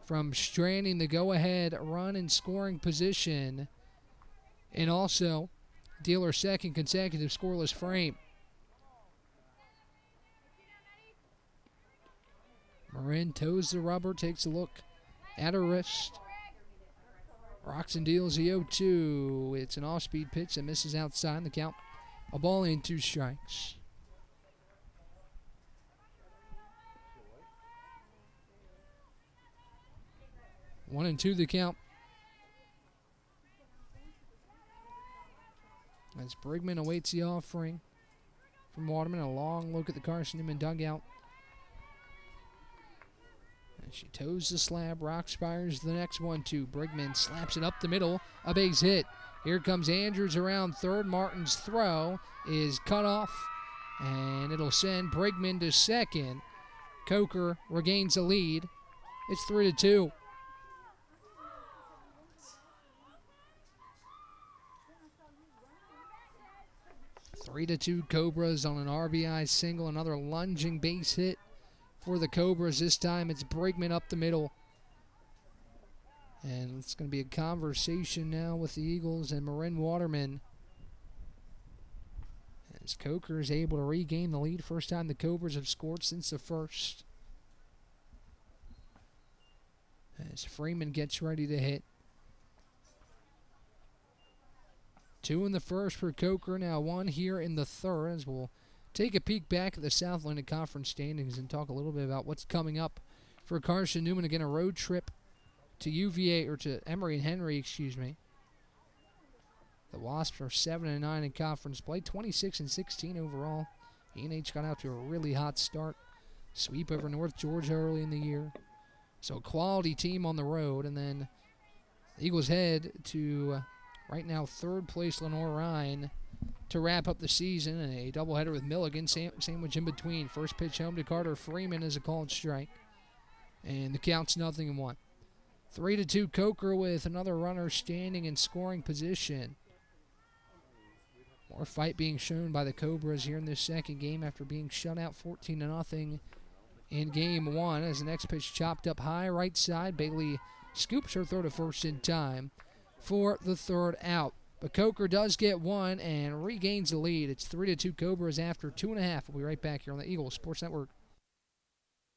from stranding the go-ahead run in scoring position, and also deal her second consecutive scoreless frame. Marin toes the rubber, takes a look at her wrist. Rocks and deals the 0-2. It's an off-speed pitch that misses outside. The count, a ball and 2 strikes. One and 2 the count. As Brigman awaits the offering from Waterman. A long look at the Carson-Newman dugout. And she toes the slab. Rocks fires the next 1-2. Brigman slaps it up the middle. A base hit. Here comes Andrews around third. Martin's throw is cut off, and it'll send Brigman to second. Coker regains the lead. It's 3-2. Three to 2 Cobras on an RBI single. Another lunging base hit for the Cobras. This time it's Brigman up the middle. And it's going to be a conversation now with the Eagles and Marin Waterman. As Coker is able to regain the lead. First time the Cobras have scored since the first. As Freeman gets ready to hit. 2 in the first for Coker, now 1 here in the third, as we'll take a peek back at the South Atlantic Conference standings and talk a little bit about what's coming up for Carson-Newman. Again, a road trip to UVA, or to Emory and Henry, excuse me. The Wasps are 7-9 in conference play, 26-16 overall. E&H got out to a really hot start. Sweep over North Georgia early in the year. So a quality team on the road, and then the Eagles head to right now third place Lenore Rhine to wrap up the season, and a doubleheader with Milligan, sandwich in between. First pitch home to Carter Freeman is a called strike, and the count's 0-1. 3-2 Coker with another runner standing in scoring position. More fight being shown by the Cobras here in this second game after being shut out 14-0 in game 1. As the next pitch chopped up high right side, Bailey scoops her throw to first in time for the third out. But Coker does get one and regains the lead. It's 3-2 Cobras after 2.5. We'll be right back here on the Eagles Sports Network.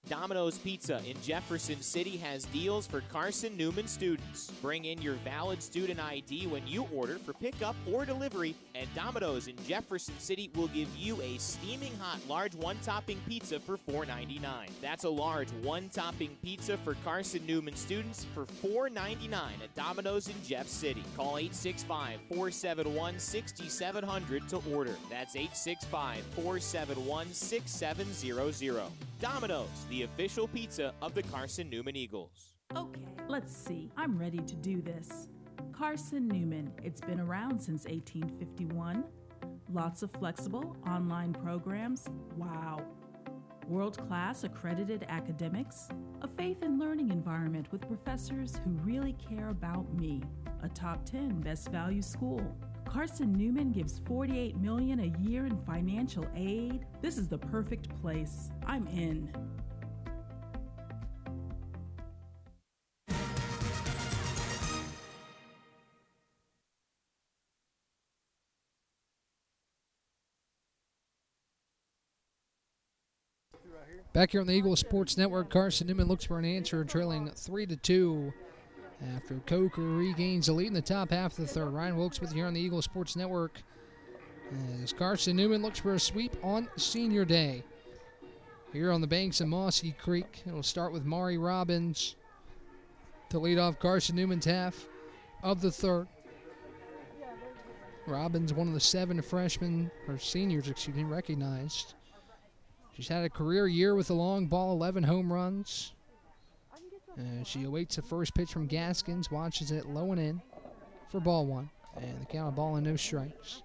Domino's Pizza in Jefferson City has deals for Carson-Newman students. Bring in your valid student ID when you order for pickup or delivery, and Domino's in Jefferson City will give you a steaming hot large one-topping pizza for $4.99. That's a large one-topping pizza for Carson-Newman students for $4.99 at Domino's in Jeff City. Call 865-471-6700 to order. That's 865-471-6700. Domino's, the official pizza of the Carson-Newman Eagles. Okay, let's see. I'm ready to do this. Carson-Newman. It's been around since 1851. Lots of flexible online programs. Wow. World-class accredited academics. A faith and learning environment with professors who really care about me. A top 10 best value school. Carson-Newman gives $48 million a year in financial aid. This is the perfect place. I'm in. Back here on the Eagles Sports Network, Carson-Newman looks for an answer, trailing 3-2 after Coker regains the lead in the top half of the third. Ryan Wilkes with you here on the Eagles Sports Network as Carson-Newman looks for a sweep on Senior Day. Here on the banks of Mossy Creek, it'll start with Mari Robbins to lead off Carson-Newman's half of the third. Robbins, one of the 7 freshmen, or seniors, recognized. She's had a career year with a long ball, 11 home runs. She awaits the first pitch from Gaskins, watches it low and in for ball 1. And the count of ball and no strikes.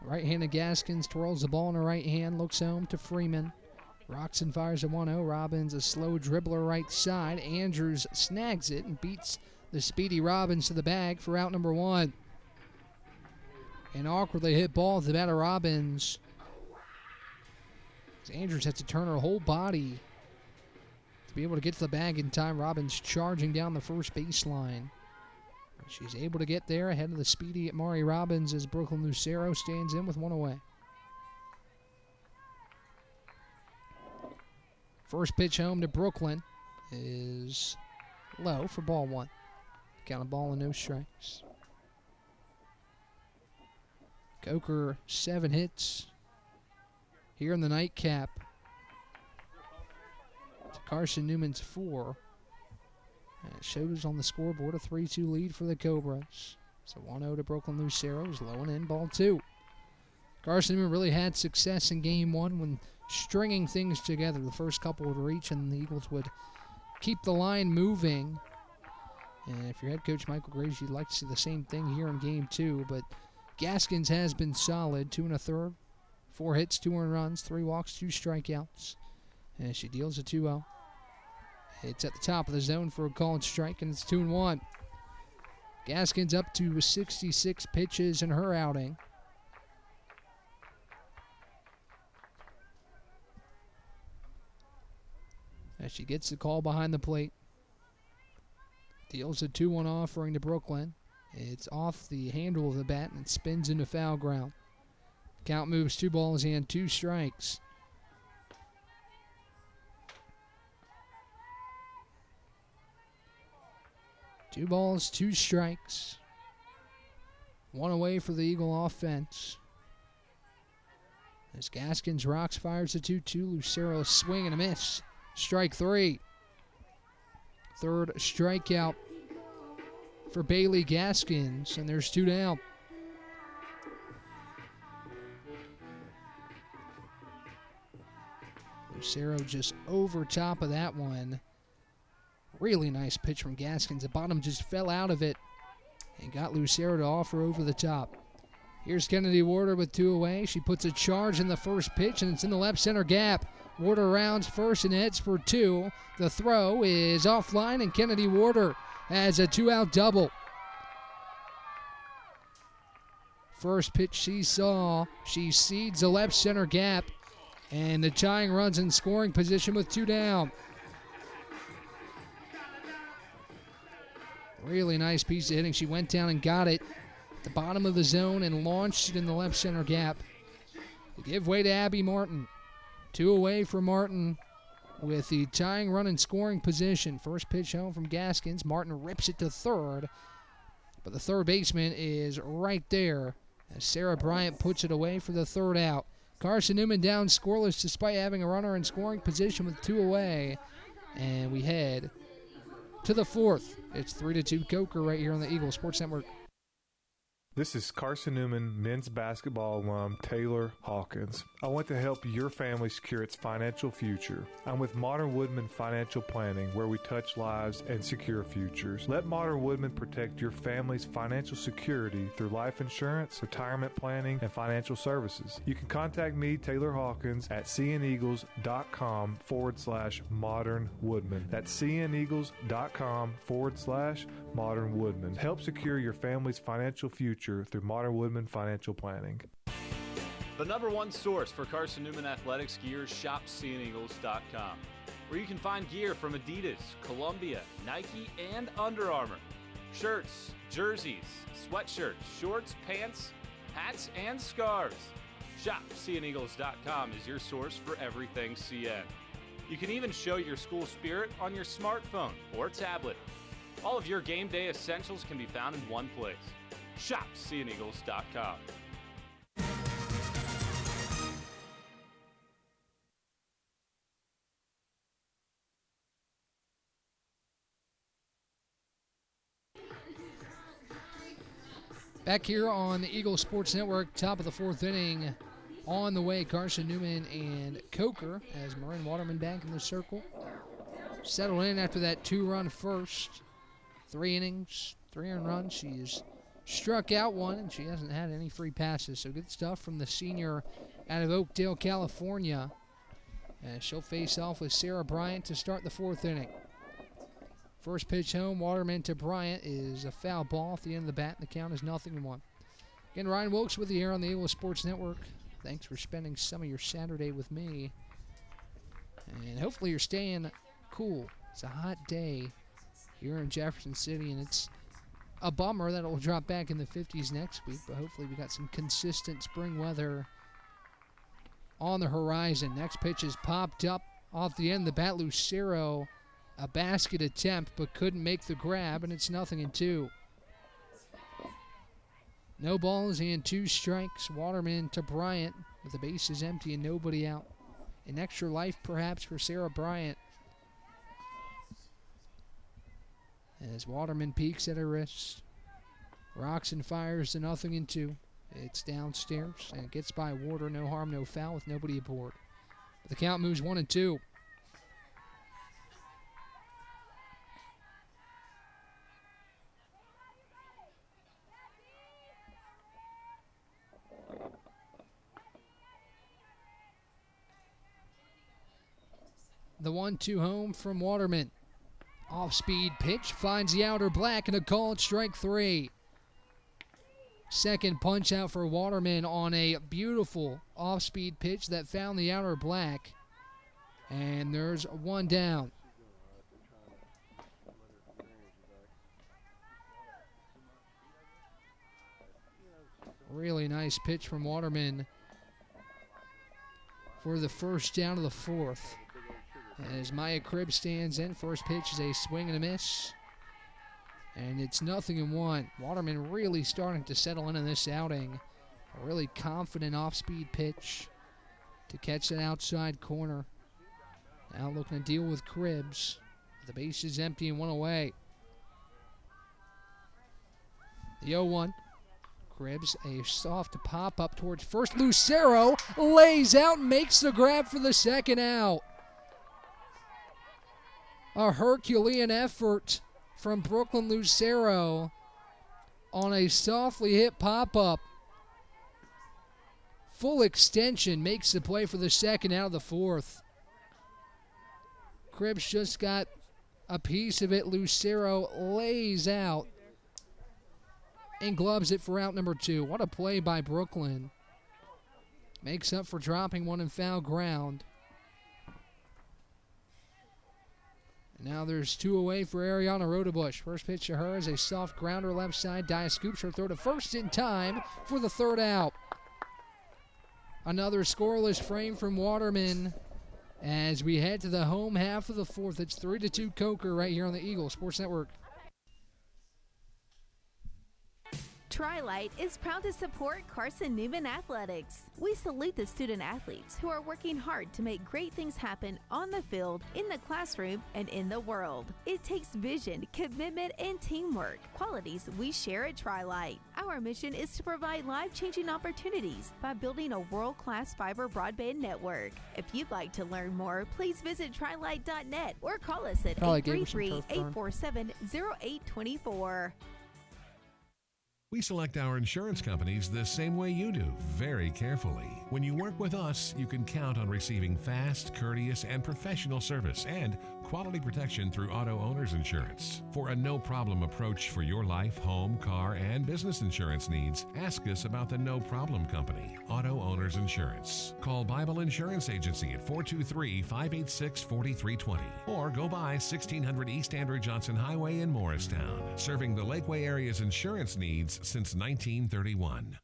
Right-handed Gaskins twirls the ball in her right hand, looks home to Freeman. Roxon fires a 1-0. Robbins, a slow dribbler right side. Andrews snags it and beats the speedy Robbins to the bag for out number 1. An awkwardly hit ball at the bat of Robbins. Andrews has to turn her whole body to be able to get to the bag in time. Robbins charging down the first baseline. She's able to get there ahead of the speedy Mari Robbins as Brooklyn Lucero stands in with 1 away. First pitch home to Brooklyn is low for ball 1. Count of ball and no strikes. Coker 7 hits here in the nightcap to Carson-Newman's 4. And it shows on the scoreboard a 3-2 lead for the Cobras. So 1-0 to Brooklyn Lucero is low and in, ball 2. Carson-Newman really had success in game 1 when stringing things together. The first couple would reach and the Eagles would keep the line moving. And if you're head coach Michael Graves, you'd like to see the same thing here in game 2. But Gaskins has been solid, 2 1/3, 4 hits, 2 earned runs, 3 walks, 2 strikeouts. And she deals a 2-0. It's at the top of the zone for a called strike, and it's 2-1. Gaskins up to 66 pitches in her outing. As she gets the call behind the plate. Deals a 2-1 offering to Brooklyn. It's off the handle of the bat and it spins into foul ground. Count moves 2 balls and 2 strikes. Two balls, 2 strikes. 1 away for the Eagle offense. As Gaskins rocks, fires a 2-2. Lucero swing and a miss. Strike 3. Third strikeout for Bailey Gaskins, and there's 2 down. Lucero just over top of that one. Really nice pitch from Gaskins. The bottom just fell out of it and got Lucero to offer over the top. Here's Kennedy Warder with 2 away. She puts a charge in the first pitch, and it's in the left center gap. Warder rounds first and heads for 2. The throw is offline, and Kennedy Warder has a 2-out double. First pitch she saw, she seeds the left center gap, and the tying runs in scoring position with 2 down. Really nice piece of hitting. She went down and got it at the bottom of the zone and launched it in the left center gap. To give way to Abby Martin. 2 away for Martin with the tying run in scoring position. First pitch home from Gaskins. Martin rips it to third, but the third baseman is right there as Sarah Bryant puts it away for the 3rd out. Carson-Newman down scoreless despite having a runner in scoring position with 2 away. And we head to the 4th. It's 3-2 Coker right here on the Eagle Sports Network. This is Carson-Newman men's basketball alum Taylor Hawkins. I want to help your family secure its financial future. I'm with Modern Woodman Financial Planning, where we touch lives and secure futures. Let Modern Woodman protect your family's financial security through life insurance, retirement planning, and financial services. You can contact me, Taylor Hawkins, at cneagles.com/Modern Woodman. That's cneagles.com/Modern Woodman. Help secure your family's financial future through Modern Woodman Financial Planning. The #1 source for Carson-Newman athletics gear is shopseeandeagles.com, where you can find gear from Adidas, Columbia, Nike, and Under Armour. Shirts, jerseys, sweatshirts, shorts, pants, hats, and scarves. Shopseeandeagles.com is your source for everything CN. You can even show your school spirit on your smartphone or tablet. All of your game day essentials can be found in one place. Shopseeandeagles.com. Back here on the Eagle Sports Network, top of the 4th inning. On the way, Carson-Newman and Coker as Marin Waterman back in the circle. Settled in after that 2-run first. 3 innings, 3 earned runs. She's struck out one, and she hasn't had any free passes. So good stuff from the senior out of Oakdale, California. She'll face off with Sarah Bryant to start the 4th inning. First pitch home, Waterman to Bryant is a foul ball off the end of the bat, and the count is 0-1. Again, Ryan Wilkes with you here on the Eagle Sports Network. Thanks for spending some of your Saturday with me. And hopefully you're staying cool. It's a hot day here in Jefferson City, and it's a bummer that it will drop back in the 50s next week, but hopefully we got some consistent spring weather on the horizon. Next pitch is popped up off the end of the bat. Lucero, a basket attempt, but couldn't make the grab, and it's 0-2. No balls and 2 strikes. Waterman to Bryant with the bases empty and nobody out. An extra life perhaps for Sarah Bryant. As Waterman peeks at her wrist. Rocks and fires to 0-2. It's downstairs and it gets by Warder. No harm, no foul with nobody aboard. But the count moves 1-2. The 1-2 home from Waterman. Off-speed pitch finds the outer black and a called strike 3. Second punch out for Waterman on a beautiful off-speed pitch that found the outer black. And there's 1 down. Really nice pitch from Waterman for the first down of the 4th. As Maya Cribb stands in, first pitch is a swing and a miss. And it's 0-1. Waterman really starting to settle in this outing. A really confident off-speed pitch to catch that outside corner. Now looking to deal with Cribbs. The base is empty and 1 away. The 0-1. Cribbs, a soft pop up towards first. Lucero lays out and makes the grab for the second out. A Herculean effort from Brooklyn Lucero on a softly hit pop-up. Full extension makes the play for the second out of the 4th. Cribbs just got a piece of it. Lucero lays out and gloves it for out number 2. What a play by Brooklyn. Makes up for dropping one in foul ground. Now there's 2 away for Ariana Rodebush. First pitch to her is a soft grounder left side. Dia scoops her throw to first in time for the 3rd out. Another scoreless frame from Waterman as we head to the home half of the 4th. It's 3-2 Coker right here on the Eagle Sports Network. Tri-Light is proud to support Carson-Newman Athletics. We salute the student athletes who are working hard to make great things happen on the field, in the classroom, and in the world. It takes vision, commitment, and teamwork, qualities we share at Tri-Light. Our mission is to provide life-changing opportunities by building a world-class fiber broadband network. If you'd like to learn more, please visit trilight.net or call us at 833-847-0824. We select our insurance companies the same way you do, very carefully. When you work with us, you can count on receiving fast, courteous, and professional service and quality protection through Auto Owners Insurance. For a no-problem approach for your life, home, car, and business insurance needs, ask us about the No Problem Company, Auto Owners Insurance. Call Bible Insurance Agency at 423-586-4320 or go by 1600 East Andrew Johnson Highway in Morristown, serving the Lakeway area's insurance needs since 1931.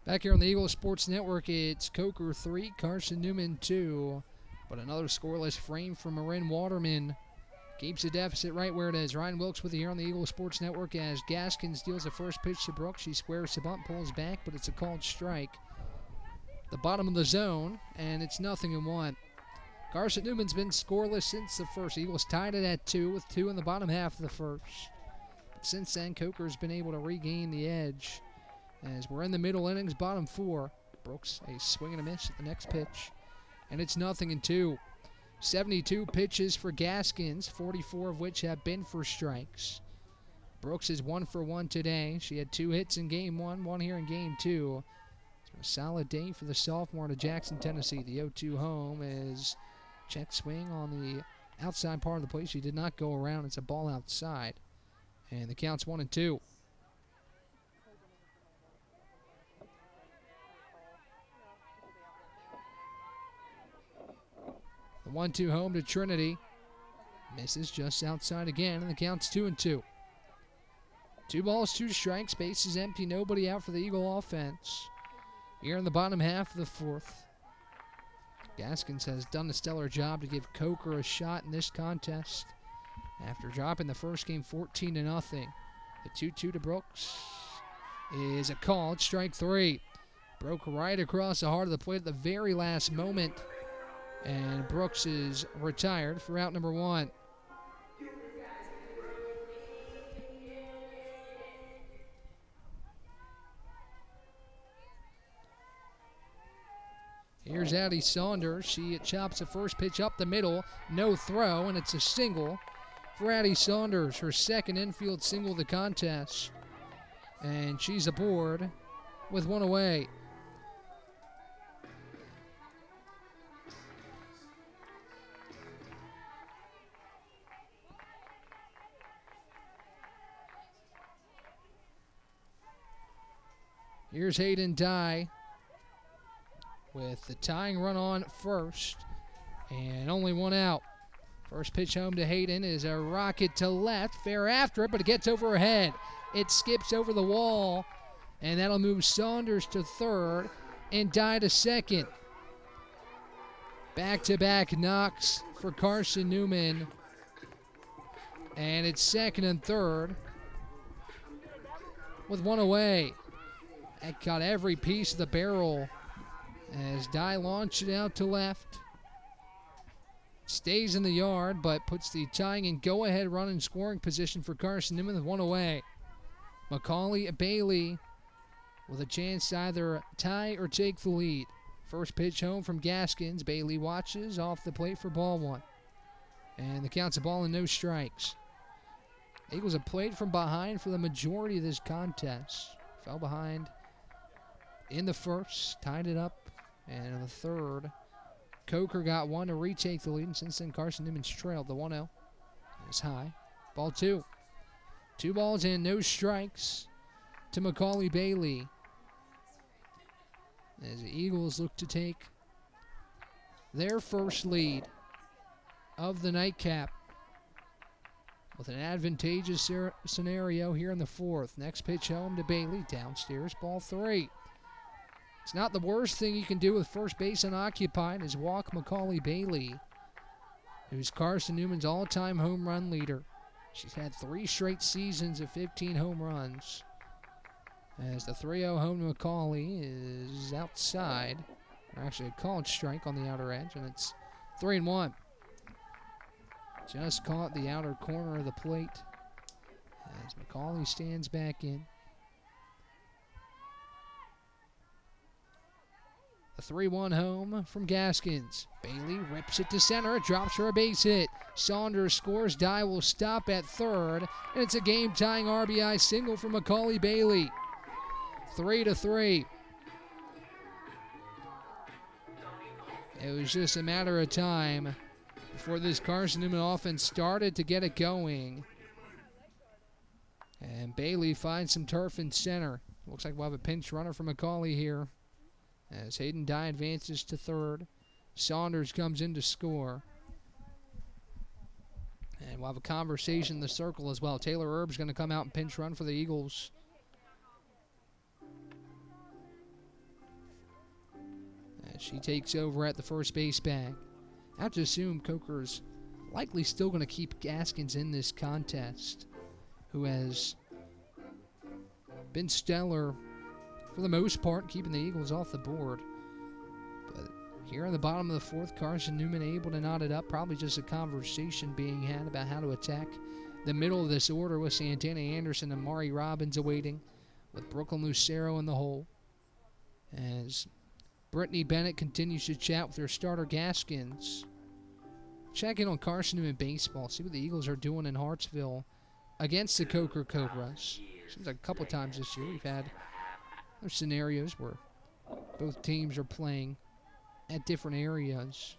Back here on the Eagle Sports Network, it's Coker 3, Carson-Newman 2. But another scoreless frame from Marin Waterman keeps the deficit right where it is. Ryan Wilkes with you here on the Eagle Sports Network as Gaskins deals the first pitch to Brooks. She squares the bunt, pulls back, but it's a called strike. The bottom of the zone, and it's 0-1. Carson-Newman's been scoreless since the first. Eagles tied it at 2 with 2 in the bottom half of the first. But since then, Coker's been able to regain the edge. As we're in the middle innings, bottom 4. Brooks, a swing and a miss at the next pitch. And it's 0-2. 72 pitches for Gaskins, 44 of which have been for strikes. Brooks is 1 for 1 today. She had 2 hits in game 1, 1 here in game 2. It's been a solid day for the sophomore to Jackson, Tennessee. The 0-2 home is check swing on the outside part of the plate. She did not go around. It's a ball outside. And the count's 1-2. The 1-2 home to Trinity. Misses just outside again, and the count's 2-2. 2 balls, 2 strikes, bases empty, nobody out for the Eagle offense. Here in the bottom half of the 4th. Gaskins has done a stellar job to give Coker a shot in this contest. After dropping the first game 14-0. The 2-2 to Brooks is a call. It's strike 3. Broke right across the heart of the plate at the very last moment. And Brooks is retired for out number 1. Here's Addie Saunders. She chops the first pitch up the middle. No throw, and it's a single for Addie Saunders. Her second infield single of the contest. And she's aboard with 1 away. Here's Hayden Dye with the tying run on first, and only 1 out. First pitch home to Hayden is a rocket to left, fair after it, but it gets over her head. It skips over the wall, and that'll move Saunders to third and Dye to second. Back-to-back knocks for Carson-Newman, and it's second and third with 1 away. That got every piece of the barrel as Dye launched it out to left. Stays in the yard, but puts the tying and go-ahead run in scoring position for Carson-Newman with 1 away. Macaulay Bailey with a chance to either tie or take the lead. First pitch home from Gaskins. Bailey watches off the plate for ball 1. And the count's a ball and no strikes. Eagles have played from behind for the majority of this contest. Fell behind in the first, tied it up, and in the third, Coker got 1 to retake the lead, and since then Carson-Newman's trailed. The 1-0 is high. Ball 2. 2 balls and no strikes to Macaulay Bailey as the Eagles look to take their first lead of the nightcap with an advantageous scenario here in the 4th. Next pitch home to Bailey, downstairs, ball 3. It's not the worst thing you can do with first base unoccupied is walk Macaulay Bailey, who's Carson-Newman's all-time home run leader. She's had 3 straight seasons of 15 home runs. As the 3-0 home to Macaulay is outside, or actually a called strike on the outer edge, and it's 3-1. Just caught the outer corner of the plate as Macaulay stands back in. A 3-1 home from Gaskins. Bailey rips it to center. It drops for a base hit. Saunders scores. Dye will stop at third. And it's a game-tying RBI single for Macaulay Bailey. 3-3. It was just a matter of time before this Carson-Newman offense started to get it going. And Bailey finds some turf in center. Looks like we'll have a pinch runner for Macaulay here, as Hayden Dye advances to third. Saunders comes in to score. And we'll have a conversation in the circle as well. Taylor Erb's going to come out and pinch run for the Eagles. As she takes over at the first base bag. I have to assume Coker's likely still going to keep Gaskins in this contest, who has been stellar for the most part, keeping the Eagles off the board. But here in the bottom of the 4th, Carson-Newman able to knot it up. Probably just a conversation being had about how to attack the middle of this order with Santana Anderson and Mari Robbins awaiting, with Brooklyn Lucero in the hole. As Brittany Bennett continues to chat with her starter Gaskins. check in on Carson-Newman baseball, see what the Eagles are doing in Hartsville against the Coker Cobras. Seems like a couple times this year we've had those scenarios where both teams are playing at different areas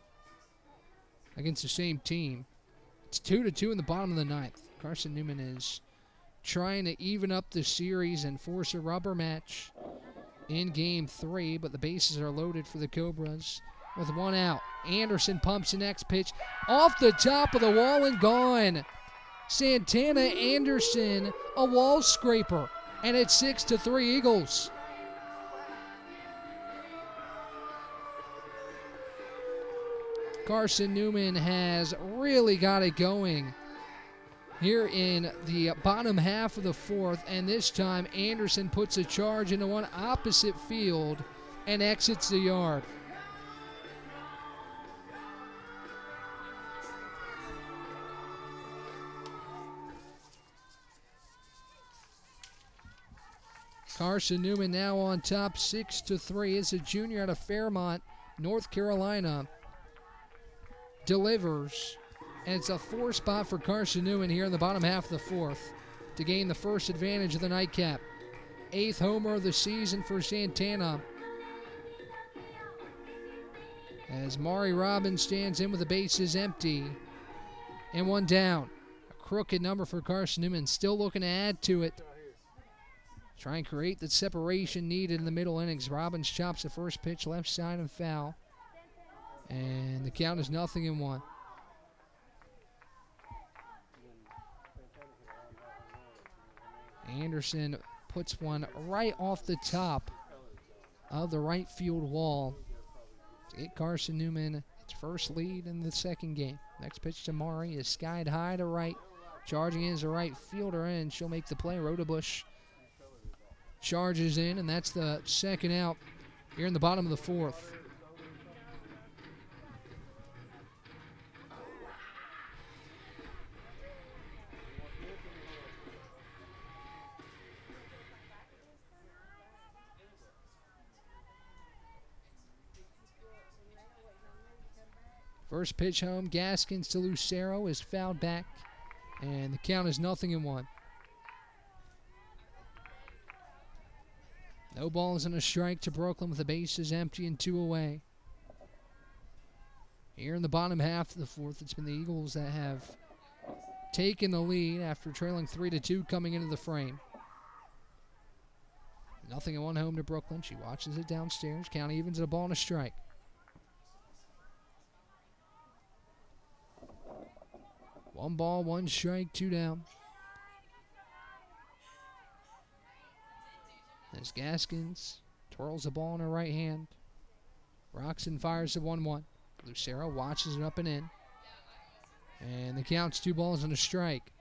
against the same team. It's 2-2 in the bottom of the ninth. Carson-Newman is trying to even up the series and force a rubber match in Game 3, but the bases are loaded for the Cobras with one out. Anderson pumps the next pitch off the top of the wall and gone. Santana Anderson, a wall scraper, and it's 6-3 Eagles. Carson-Newman has really got it going here in the bottom half of the fourth, and this time Anderson puts a charge into one opposite field and exits the yard. Carson-Newman now on top 6-3. It's a junior out of Fairmont, North Carolina. Delivers. And it's a 4 spot for Carson-Newman here in the bottom half of the fourth to gain the first advantage of the nightcap. 8th homer of the season for Santana. As Mari Robbins stands in with the bases empty. And one down. A crooked number for Carson-Newman. Still looking to add to it. Try and create the separation needed in the middle innings. Robbins chops the first pitch left side and foul. And the count is 0-1. Anderson puts one right off the top of the right field wall to get Carson-Newman its first lead in the second game. Next pitch to Mari is skied high to right. Charging in is a right fielder, and she'll make the play. Rodebush charges in, and that's the second out here in the bottom of the fourth. First pitch home, Gaskins to Lucero is fouled back, and the count is 0-1. No balls and a strike to Brooklyn with the bases empty and 2 away. Here in the bottom half of the fourth, it's been the Eagles that have taken the lead after trailing 3-2 coming into the frame. 0-1 home to Brooklyn. She watches it downstairs. Count evens at a ball and a strike. One ball, one strike, 2 down. As Gaskins twirls the ball in her right hand. Roxon fires the 1-1. Lucero watches it up and in. And the count's 2 balls and a strike.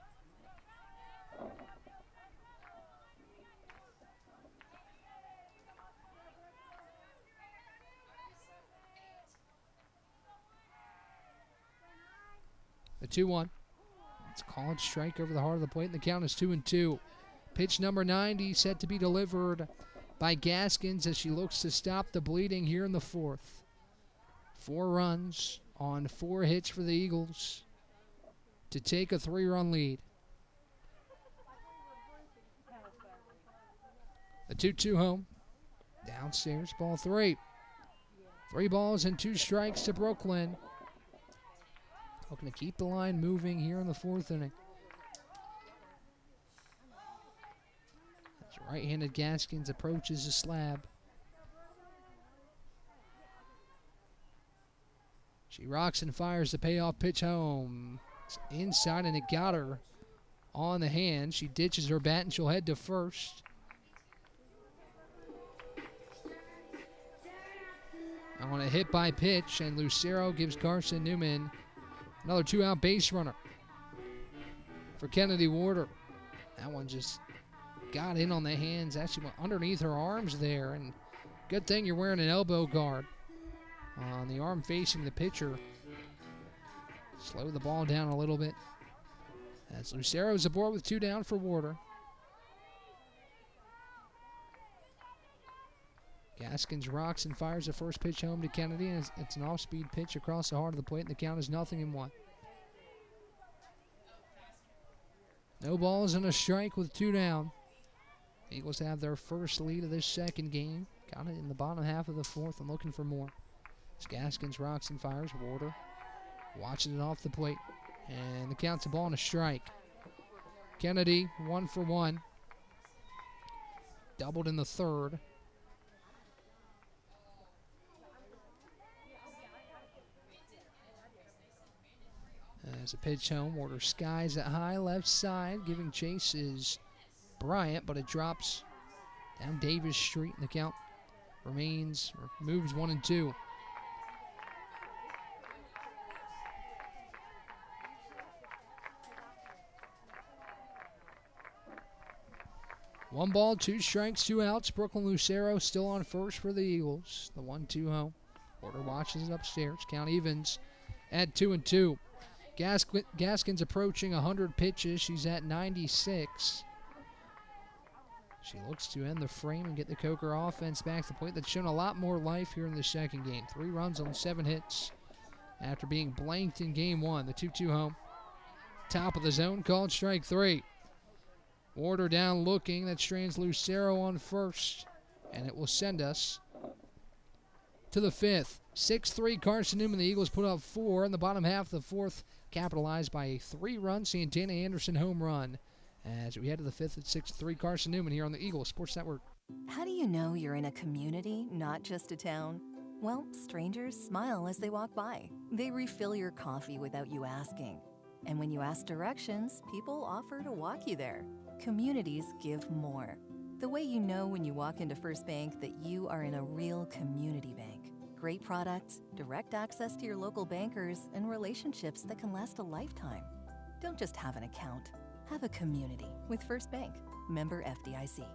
The 2-1. It's a called strike over the heart of the plate, and the count is 2-2. Pitch number 90 set to be delivered by Gaskins as she looks to stop the bleeding here in the fourth. 4 runs on 4 hits for the Eagles to take a 3-run lead. The 2-2 home. Downstairs, ball 3. 3 balls and 2 strikes to Brooklyn. Looking to keep the line moving here in the fourth inning. As right-handed Gaskins approaches the slab. She rocks and fires the payoff pitch home. It's inside, and it got her on the hand. She ditches her bat, and she'll head to first. On a hit by pitch, and Lucero gives Carson-Newman another 2-out base runner for Kennedy Warder. That one just got in on the hands, actually went underneath her arms there, and good thing you're wearing an elbow guard on the arm facing the pitcher. Slow the ball down a little bit. As Lucero's aboard with 2 down for Warder. Gaskins rocks and fires the first pitch home to Kennedy, and it's an off-speed pitch across the heart of the plate, and the count is 0-1. No balls and a strike with 2 down. Eagles have their first lead of this second game. Got it in the bottom half of the 4th and looking for more. As Gaskins rocks and fires. Warder watching it off the plate. And the count's a ball and a strike. Kennedy, 1 for 1. Doubled in the 3rd. As a pitch home, Warder skies it high left side. Giving chase is Bryant, but it drops down Davis Street, and the count moves 1-2. One ball, 2 strikes, 2 outs. Brooklyn Lucero still on first for the Eagles. The 1-2 home. Warder watches it upstairs. Count evens at 2-2. Gaskins approaching 100 pitches. She's at 96. She looks to end the frame and get the Coker offense back to the point. That's shown a lot more life here in the second game. 3 runs on 7 hits after being blanked in game 1. The 2-2 home. Top of the zone, called strike 3. Warder down looking. That strands Lucero on first. And it will send us to the 5th. 6-3 Carson-Newman. The Eagles put up 4 in the bottom half of the 4th. Capitalized by a 3-run Santana Anderson home run. As we head to the 5th at 6-3 Carson-Newman here on the Eagles Sports Network. How do you know you're in a community, not just a town? Well, strangers smile as they walk by. They refill your coffee without you asking. And when you ask directions, people offer to walk you there. Communities give more. The way you know when you walk into First Bank that you are in a real community bank. Great products, direct access to your local bankers, and relationships that can last a lifetime. Don't just have an account. Have a community with First Bank. Member FDIC.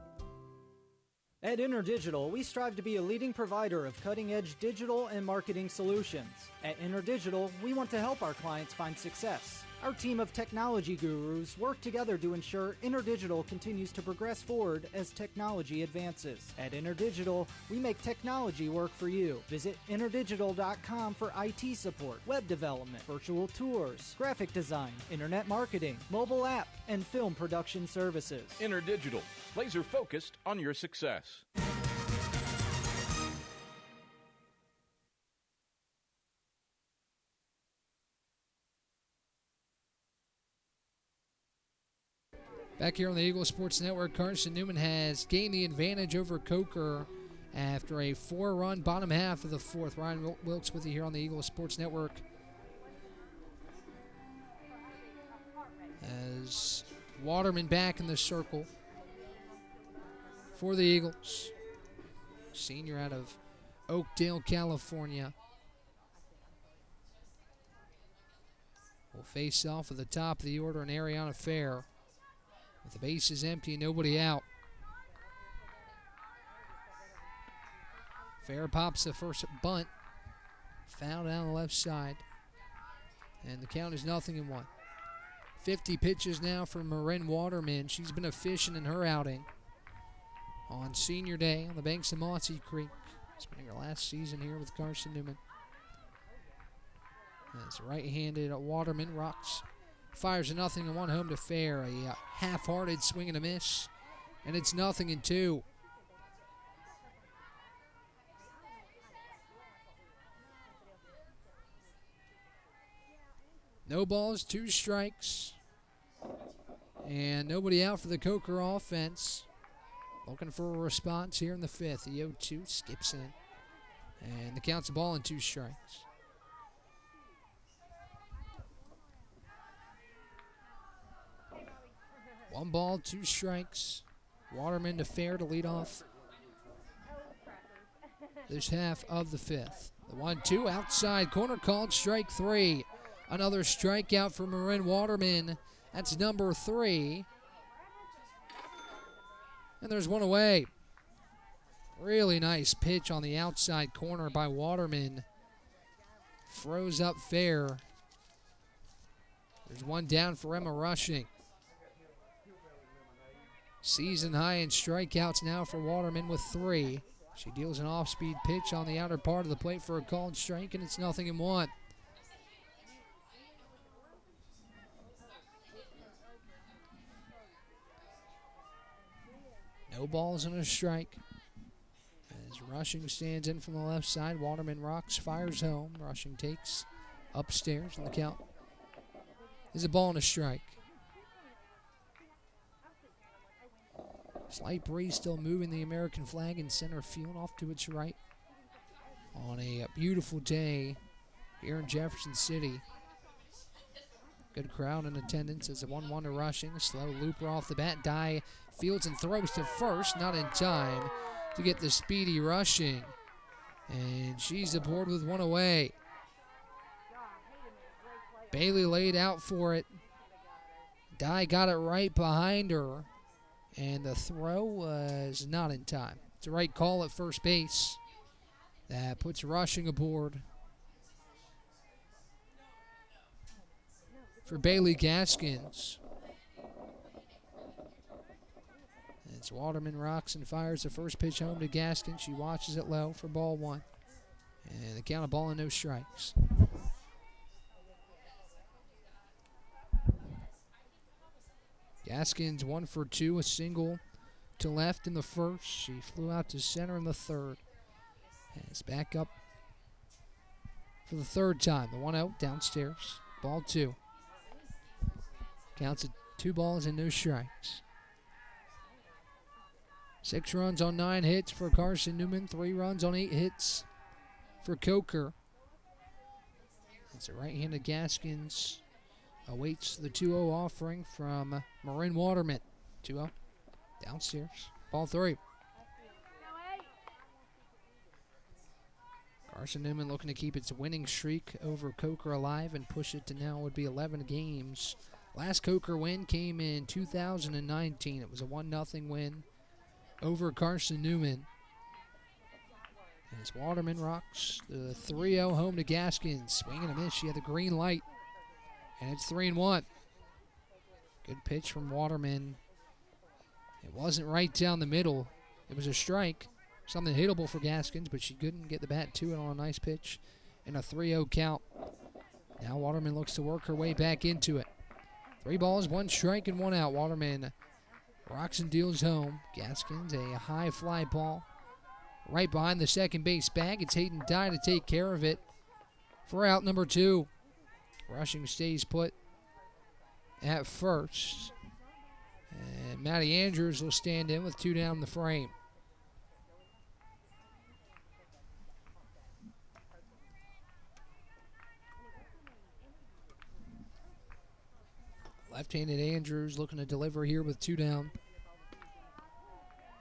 At InterDigital, we strive to be a leading provider of cutting-edge digital and marketing solutions. At InterDigital, we want to help our clients find success. Our team of technology gurus work together to ensure InterDigital continues to progress forward as technology advances. At InterDigital, we make technology work for you. Visit interdigital.com for IT support, web development, virtual tours, graphic design, internet marketing, mobile app, and film production services. InterDigital, laser focused on your success. Back here on the Eagles Sports Network, Carson-Newman has gained the advantage over Coker after a 4-run bottom half of the 4th. Ryan Wilkes with you here on the Eagles Sports Network. As Waterman back in the circle for the Eagles. Senior out of Oakdale, California. Will face off at the top of the order in Ariana Fair. With the bases empty, nobody out. Fair pops the first bunt. Foul down the left side. And the count is 0-1. 50 pitches now for Marin Waterman. She's been efficient in her outing on senior day on the banks of Mossy Creek. Spending her last season here with Carson-Newman. As right-handed Waterman rocks. Fires a 0-1 home to Fair. A half-hearted swing and a miss. And it's 0-2. No balls, 2 strikes. And nobody out for the Coker offense. Looking for a response here in the 5th. The 0-2 skips in. And the count's a ball and 2 strikes. One ball, 2 strikes. Waterman to Fair to lead off this half of the 5th. The 1-2 outside corner called strike 3. Another strikeout for Marin Waterman. That's number 3. And there's one away. Really nice pitch on the outside corner by Waterman. Froze up Fair. There's one down for Emma Rushing. Season high in strikeouts now for Waterman with 3. She deals an off-speed pitch on the outer part of the plate for a called strike, and it's 0-1. No balls and a strike. As Rushing stands in from the left side, Waterman rocks, fires home. Rushing takes upstairs, and the count is a ball and a strike. Slight breeze still moving the American flag in center field off to its right. On a beautiful day here in Jefferson City. Good crowd in attendance as a 1-1 to Rushing. Slow looper off the bat. Dye fields and throws to first. Not in time to get the speedy Rushing. And she's aboard with one away. Bailey laid out for it. Dye got it right behind her. And the throw was not in time. It's a right call at first base. That puts Rushing aboard. For Bailey Gaskins. As Waterman rocks and fires the first pitch home to Gaskins. She watches it low for ball one. And the count of ball and no strikes. Gaskins 1 for 2, a single to left in the first. She flew out to center in the third. And it's back up for the third time. The 1-0 downstairs. Ball 2. Counts at 2 balls and no strikes. 6 runs on 9 hits for Carson-Newman. 3 runs on 8 hits for Coker. It's a right-handed Gaskins. Awaits the 2-0 offering from Marin Waterman. 2-0 downstairs. Ball 3. Carson-Newman looking to keep its winning streak over Coker alive and push it to now would be 11 games. Last Coker win came in 2019. It was a 1-0 win over Carson-Newman. As Waterman rocks the 3-0 home to Gaskins. Swing and a miss. She had the green light. And it's 3-1. Good pitch from Waterman. It wasn't right down the middle. It was a strike. Something hittable for Gaskins, but she couldn't get the bat to it on a nice pitch and a 3-0 count. Now Waterman looks to work her way back into it. 3 balls, 1 strike, and 1 out. Waterman rocks and deals home. Gaskins, a high fly ball right behind the second base bag. It's Hayden Dye to take care of it for out number 2. Rushing stays put at first. And Maddie Andrews will stand in with 2 down in the frame. Left-handed Andrews looking to deliver here with 2 down.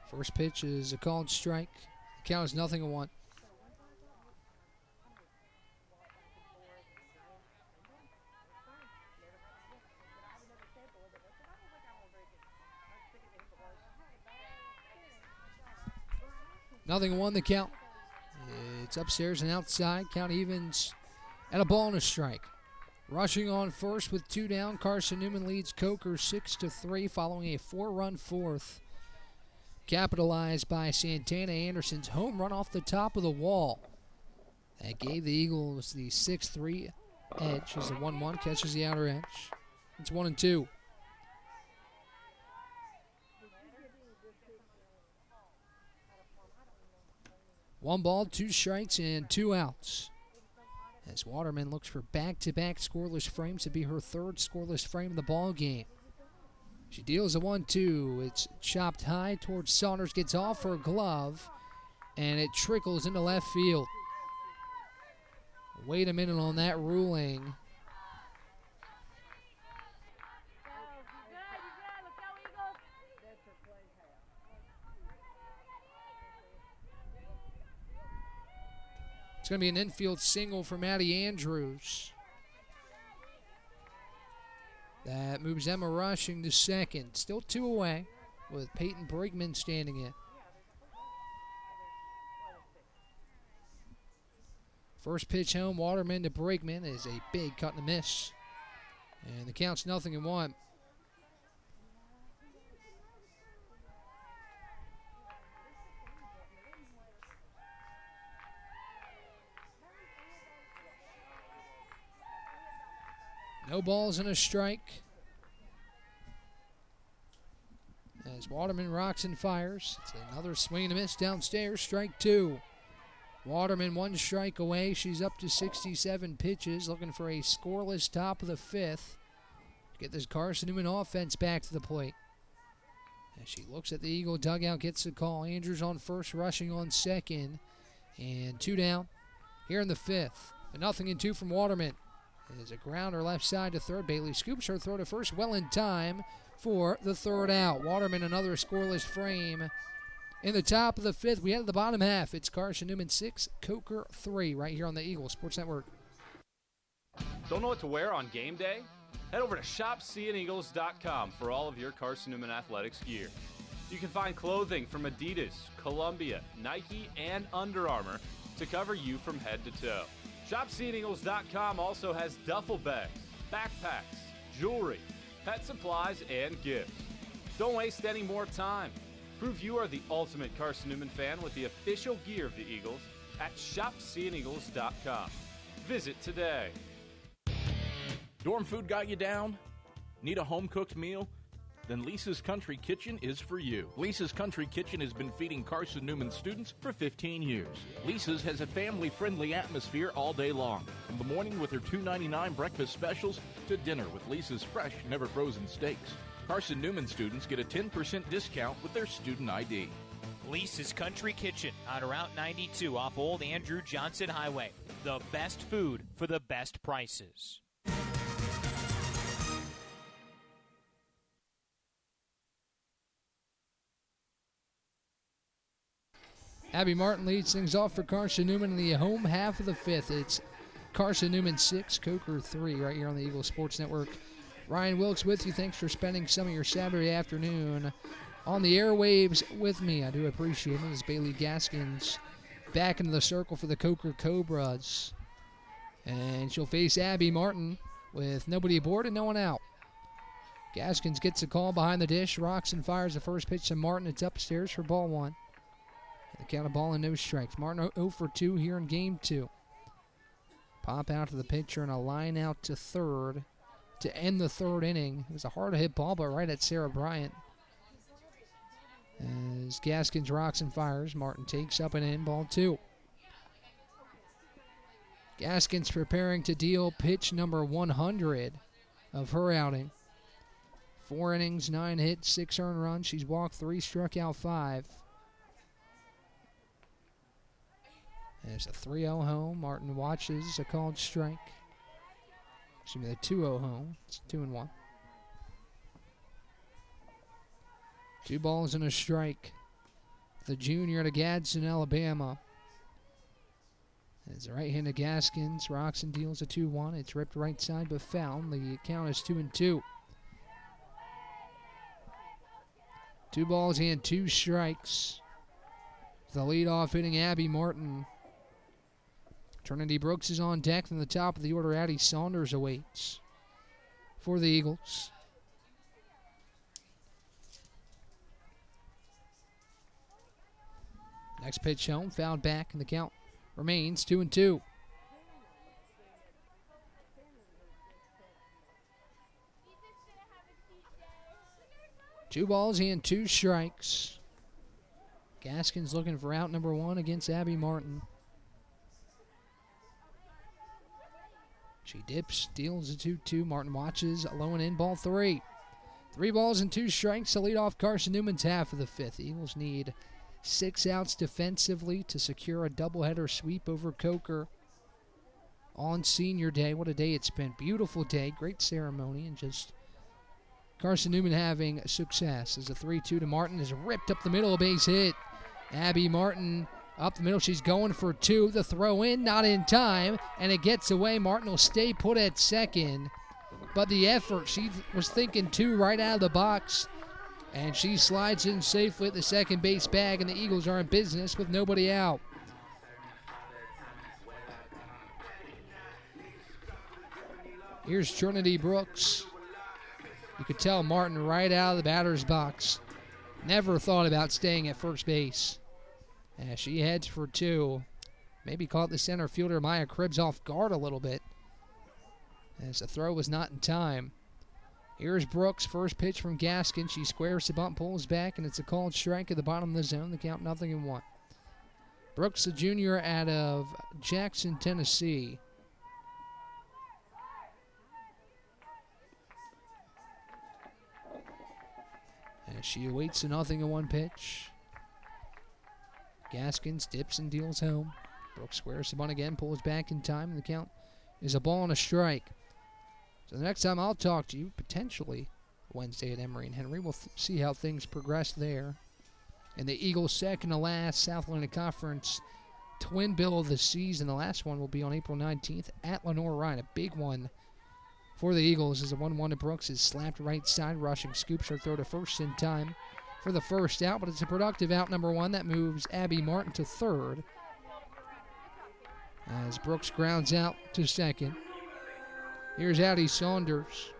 First pitch is a called strike. The count is 0-1. Nothing 1 the count. It's upstairs and outside. Count evens at a ball and a strike. Rushing on first with 2 down. Carson-Newman leads Coker 6-3 following a 4-run fourth. Capitalized by Santana Anderson's home run off the top of the wall. That gave the Eagles the 6-3 edge as the 1-1 catches the outer edge. It's 1-2. One ball, 2 strikes, and 2 outs. As Waterman looks for back-to-back scoreless frames to be her 3rd scoreless frame of the ball game. She deals a 1-2. It's chopped high towards Saunders, gets off her glove, and it trickles into left field. Wait a minute on that ruling. It's going to be an infield single for Maddie Andrews. That moves Emma Rushing to second. Still 2 away with Peyton Brigman standing in. First pitch home, Waterman to Brigman is a big cut and a miss. And the count's 0-1. No balls and a strike. As Waterman rocks and fires. It's another swing and a miss downstairs. Strike two. Waterman 1 strike away. She's up to 67 pitches, looking for a scoreless top of the 5th. Get this Carson-Newman offense back to the plate. As she looks at the Eagle dugout, gets the call. Andrews on first, rushing on second. And 2 down here in the 5th. A 0-2 from Waterman. There's a grounder left side to third. Bailey scoops her throw to first, well in time for the 3rd out. Waterman another scoreless frame. In the top of the 5th, we head to the bottom half. It's Carson-Newman 6, Coker 3, right here on the Eagle Sports Network. Don't know what to wear on game day? Head over to shopseeandeagles.com for all of your Carson-Newman athletics gear. You can find clothing from Adidas, Columbia, Nike, and Under Armour to cover you from head to toe. ShopSeeAndEagles.com also has duffel bags, backpacks, jewelry, pet supplies, and gifts. Don't waste any more time. Prove you are the ultimate Carson-Newman fan with the official gear of the Eagles at ShopSeeAndEagles.com. Visit today. Dorm food got you down? Need a home-cooked meal? Then Lisa's Country Kitchen is for you. Lisa's Country Kitchen has been feeding Carson-Newman students for 15 years. Lisa's has a family-friendly atmosphere all day long, from the morning with her $2.99 breakfast specials to dinner with Lisa's fresh, never-frozen steaks. Carson-Newman students get a 10% discount with their student ID. Lisa's Country Kitchen on Route 92 off Old Andrew Johnson Highway. The best food for the best prices. Abby Martin leads things off for Carson-Newman in the home half of the 5th. It's Carson-Newman 6, Coker 3, right here on the Eagle Sports Network. Ryan Wilkes with you. Thanks for spending some of your Saturday afternoon on the airwaves with me. I do appreciate it. As Bailey Gaskins back into the circle for the Coker Cobras. And she'll face Abby Martin with nobody aboard and no one out. Gaskins gets a call behind the dish, rocks and fires the first pitch to Martin. It's upstairs for ball 1. The count of ball and no strikes. Martin 0 for 2 here in game 2. Pop out to the pitcher and a line out to third to end the 3rd inning. It was a hard hit ball, but right at Sarah Bryant. As Gaskins rocks and fires, Martin takes up and in, ball 2. Gaskins preparing to deal pitch number 100 of her outing. 4 innings, 9 hits, 6 earned runs. She's walked 3, struck out 5. There's a 3-0 home. Martin watches a called strike. Excuse me, the 2-0 home. It's 2-1. 2 balls and a strike. The junior out of Gadsden, Alabama. As the right-handed Gaskins rocks and deals a 2-1. It's ripped right side but found. The count is 2-2. 2 balls and 2 strikes. The leadoff hitting Abby Martin. Trinity Brooks is on deck from the top of the order. Addie Saunders awaits for the Eagles. Next pitch home, fouled back, and the count remains 2-2. Two balls and 2 strikes. Gaskins looking for out number 1 against Abby Martin. She dips, deals a 2-2. Martin watches, low and in, ball 3. 3 balls and 2 strikes to lead off Carson-Newman's half of the 5th. Eagles need 6 outs defensively to secure a doubleheader sweep over Coker on Senior Day. What a day it's been. Beautiful day, great ceremony, and just Carson-Newman having success. As a 3-2 to Martin is ripped up the middle, a base hit. Abby Martin up the middle, she's going for 2. The throw in, not in time, and it gets away. Martin will stay put at second. But the effort, she was thinking 2 right out of the box. And she slides in safely at the second base bag, and the Eagles are in business with nobody out. Here's Trinity Brooks. You could tell Martin right out of the batter's box. Never thought about staying at first base. As she heads for 2. Maybe caught the center fielder Maya Cribbs off guard a little bit, as the throw was not in time. Here's Brooks, first pitch from Gaskin. She squares the bunt, pulls back, and it's a called strike at the bottom of the zone. The count 0-1. Brooks, the junior out of Jackson, Tennessee. As she awaits a 0-1 pitch. Gaskins dips and deals home. Brooks squares the bunt again, pulls back in time, and the count is a ball and a strike. So the next time I'll talk to you, potentially Wednesday at Emory and Henry, we'll see how things progress there. And the Eagles' second to last South Carolina Conference twin bill of the season. The last one will be on April 19th at Lenore-Ryan. A big one for the Eagles as a 1-1 to Brooks is slapped right side. Rushing scoops her throw to first in time for the first out, but it's a productive out number one that moves Abby Martin to third as Brooks grounds out to second. Here's Addie Saunders.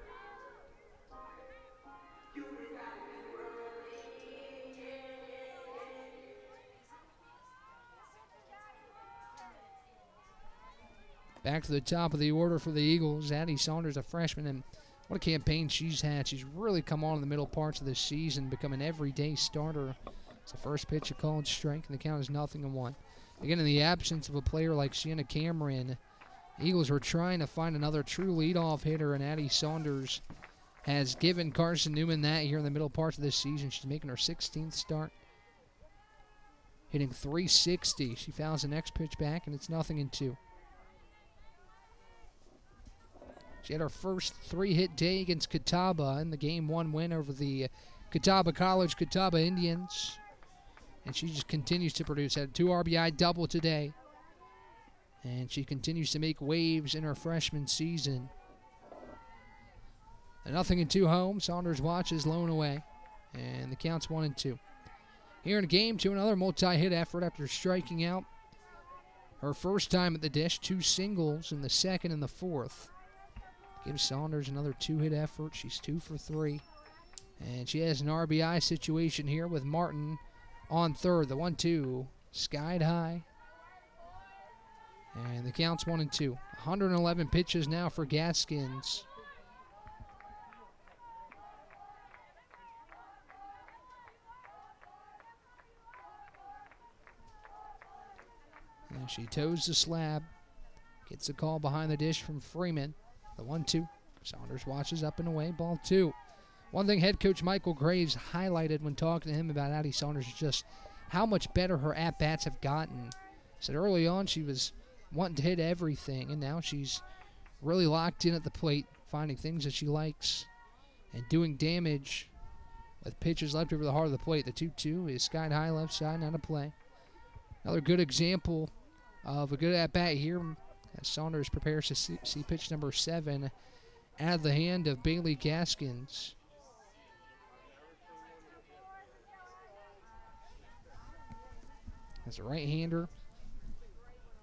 Back to the top of the order for the Eagles. Addie Saunders, a freshman, and what a campaign she's had. She's really come on in the middle parts of the season, become an everyday starter. It's the first pitch, a called strike, and the count is 0-1. Again, in the absence of a player like Sienna Cameron, Eagles were trying to find another true leadoff hitter, and Addie Saunders has given Carson-Newman that here in the middle parts of this season. She's making her 16th start, hitting .360. She fouls the next pitch back, and it's 0-2. She had her first three-hit day against Catawba in the Game 1 win over the Catawba College Catawba Indians. And she just continues to produce. Had a 2 RBI double today. And she continues to make waves in her freshman season. A 0-2 home. Saunders watches lone away. And the count's 1-2. Here in Game 2, another multi-hit effort after striking out her first time at the dish. 2 singles in the second and the fourth. Gives Saunders another 2-hit effort. She's 2 for 3. And she has an RBI situation here with Martin on third. The 1-2 skied high. And the count's 1-2. 111 pitches now for Gaskins. And she toes the slab. Gets a call behind the dish from Freeman. The 1-2. Saunders watches up and away. Ball 2. One thing head coach Michael Graves highlighted when talking to him about Addie Saunders is just how much better her at-bats have gotten. Said early on she was wanting to hit everything, and now she's really locked in at the plate, finding things that she likes and doing damage with pitches left over the heart of the plate. The 2-2 is skied high left side, not a play. Another good example of a good at-bat here as Saunders prepares to see pitch number 7 out of the hand of Bailey Gaskins. As a right-hander,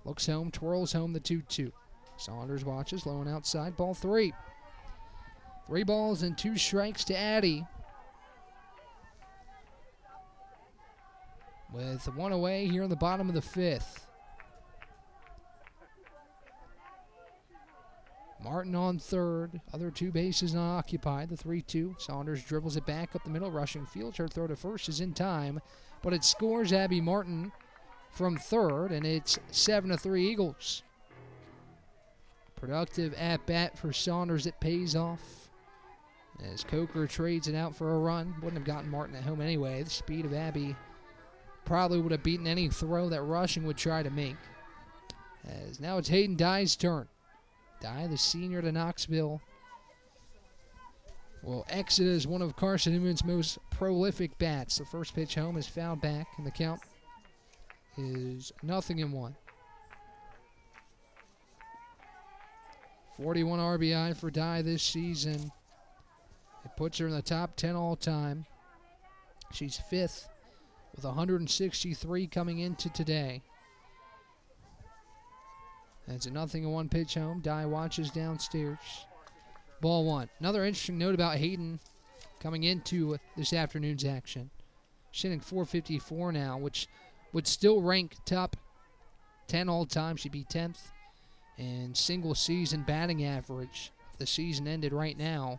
looks home, twirls home the 2-2. Saunders watches, low and outside, ball 3. 3 balls and 2 strikes to Addie. With 1 away here in the bottom of the 5th. Martin on third. Other 2 bases not occupied. The 3-2. Saunders dribbles it back up the middle. Rushing field. Her throw to first is in time. But it scores Abby Martin from third. And it's 7-3 Eagles. Productive at-bat for Saunders. It pays off. As Coker trades it out for a run. Wouldn't have gotten Martin at home anyway. The speed of Abby probably would have beaten any throw that Rushing would try to make. As now it's Hayden Dye's turn. Dye, the senior to Knoxville, will exit as one of Carson-Newman's most prolific bats. The first pitch home is fouled back, and the count is 0-1. 41 RBI for Dye this season. It puts her in the top 10 all-time. She's 5th with 163 coming into today. That's a 0-1 pitch home. Dye watches downstairs. Ball 1. Another interesting note about Hayden coming into this afternoon's action. She's hitting .454 now, which would still rank top 10 all time. She'd be 10th in single season batting average. If the season ended right now,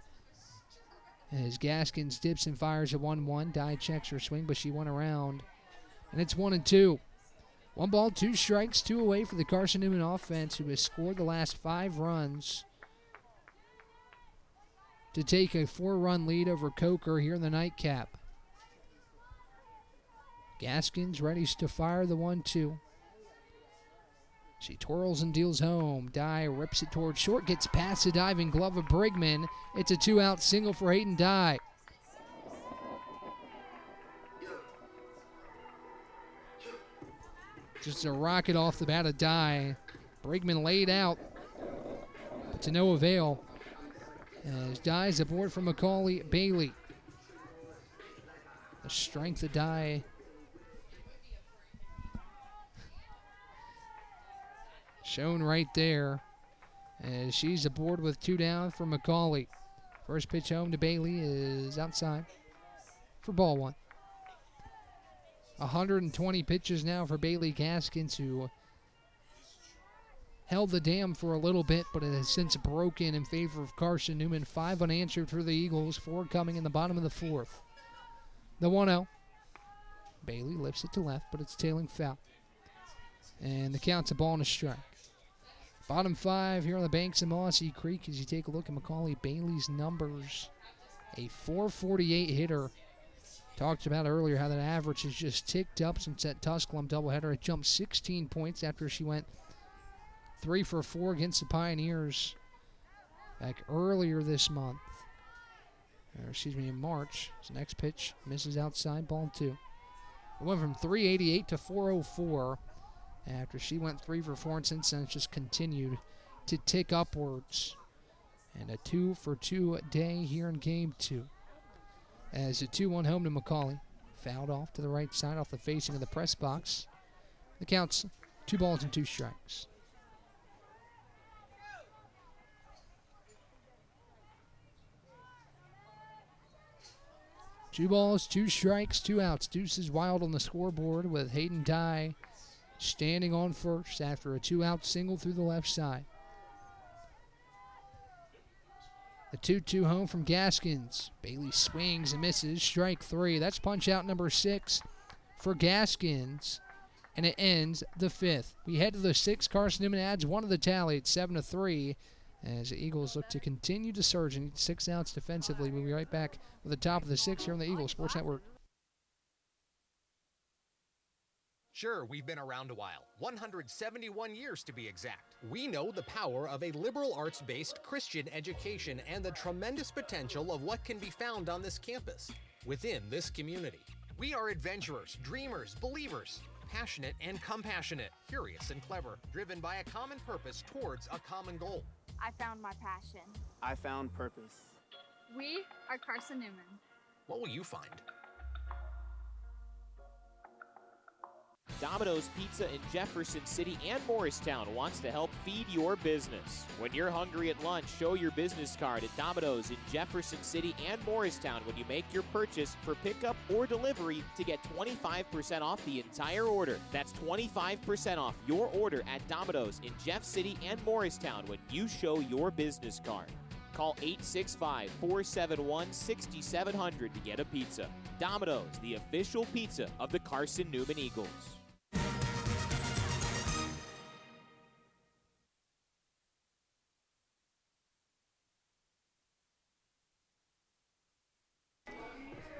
As Gaskins dips and fires a 1-1. Dye checks her swing, but she went around. And it's 1-2. 1 ball, 2 strikes, 2 away for the Carson-Newman offense, who has scored the last 5 runs to take a 4-run lead over Coker here in the nightcap. Gaskins ready to fire the 1-2. She twirls and deals home. Dye rips it towards short, gets past the diving glove of Brigman. It's a 2-out single for Hayden Dye. Just a rocket off the bat of Dye. Brigman laid out, but to no avail. As Dye's aboard from Macaulay Bailey. The strength of Dye shown right there, as she's aboard with 2 down for Macaulay. First pitch home to Bailey is outside for ball 1. 120 pitches now for Bailey Gaskins, who held the dam for a little bit, but it has since broken in favor of Carson-Newman. 5 unanswered for the Eagles, 4 coming in the bottom of the 4th. The 1-0. Bailey lifts it to left, but it's tailing foul. And the count's a ball and a strike. Bottom 5 here on the banks of Mossy Creek as you take a look at Macaulay Bailey's numbers. A .448 hitter. Talked about earlier how that average has just ticked up since that Tusculum doubleheader. It jumped 16 points after she went 3 for 4 against the Pioneers back earlier this month. In March. His next pitch misses outside, ball 2. It went from 388 to 404 after she went 3 for 4, and since then it's just continued to tick upwards. And a 2 for 2 day here in game 2. As a 2-1 home to Macaulay. Fouled off to the right side off the facing of the press box. The count's 2 balls and 2 strikes. Two balls, 2 strikes, 2 outs. Deuce is wild on the scoreboard with Hayden Dye standing on first after a 2-out single through the left side. The 2-2 home from Gaskins. Bailey swings and misses. Strike 3. That's punch out number 6 for Gaskins. And it ends the 5th. We head to the 6th. Carson-Newman adds 1 to the tally. It's 7-3 as the Eagles look to continue to surge and need 6 outs defensively. We'll be right back with the top of the 6th here on the Eagles Sports Network. Sure, we've been around a while, 171 years to be exact. We know the power of a liberal arts-based Christian education and the tremendous potential of what can be found on this campus, within this community. We are adventurers, dreamers, believers, passionate and compassionate, curious and clever, driven by a common purpose towards a common goal. I found my passion. I found purpose. We are Carson-Newman. What will you find? Domino's Pizza in Jefferson City and Morristown wants to help feed your business. When you're hungry at lunch, show your business card at Domino's in Jefferson City and Morristown when you make your purchase for pickup or delivery to get 25% off the entire order. That's 25% off your order at Domino's in Jeff City and Morristown when you show your business card. Call 865-471-6700 to get a pizza. Domino's, the official pizza of the Carson-Newman Eagles.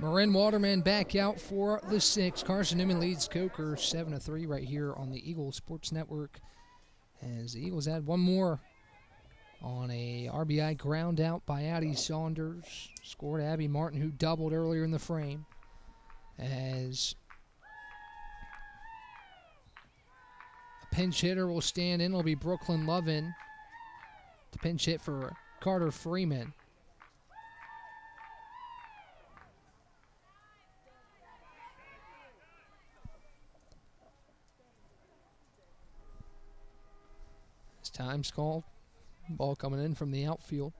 Marin Waterman back out for the 6th. Carson-Newman leads Coker 7-3 right here on the Eagles Sports Network. As the Eagles add 1 more on a RBI ground out by Addie Saunders. Scored Abby Martin, who doubled earlier in the frame. As a pinch hitter will stand in, it'll be Brooklyn Lovin to pinch hit for Carter Freeman. As time's called. Ball coming in from the outfield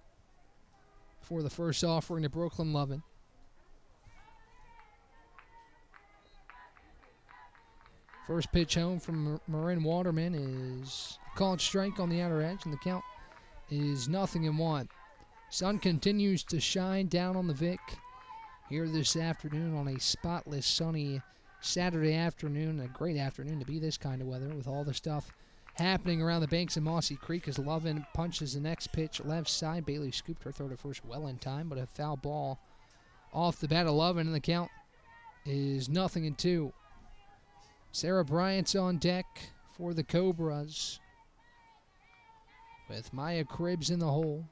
for the first offering to Brooklyn Lovin. First pitch home from Marin Waterman is a called strike on the outer edge, and the count is 0-1. Sun continues to shine down on the Vic here this afternoon on a spotless, sunny Saturday afternoon. A great afternoon to be this kind of weather with all the stuff happening around the banks of Mossy Creek as Lovin punches the next pitch left side. Bailey scooped her throw to first well in time, but a foul ball off the bat of Lovin, and the count is 0-2. Sarah Bryant's on deck for the Cobras with Maya Cribbs in the hole.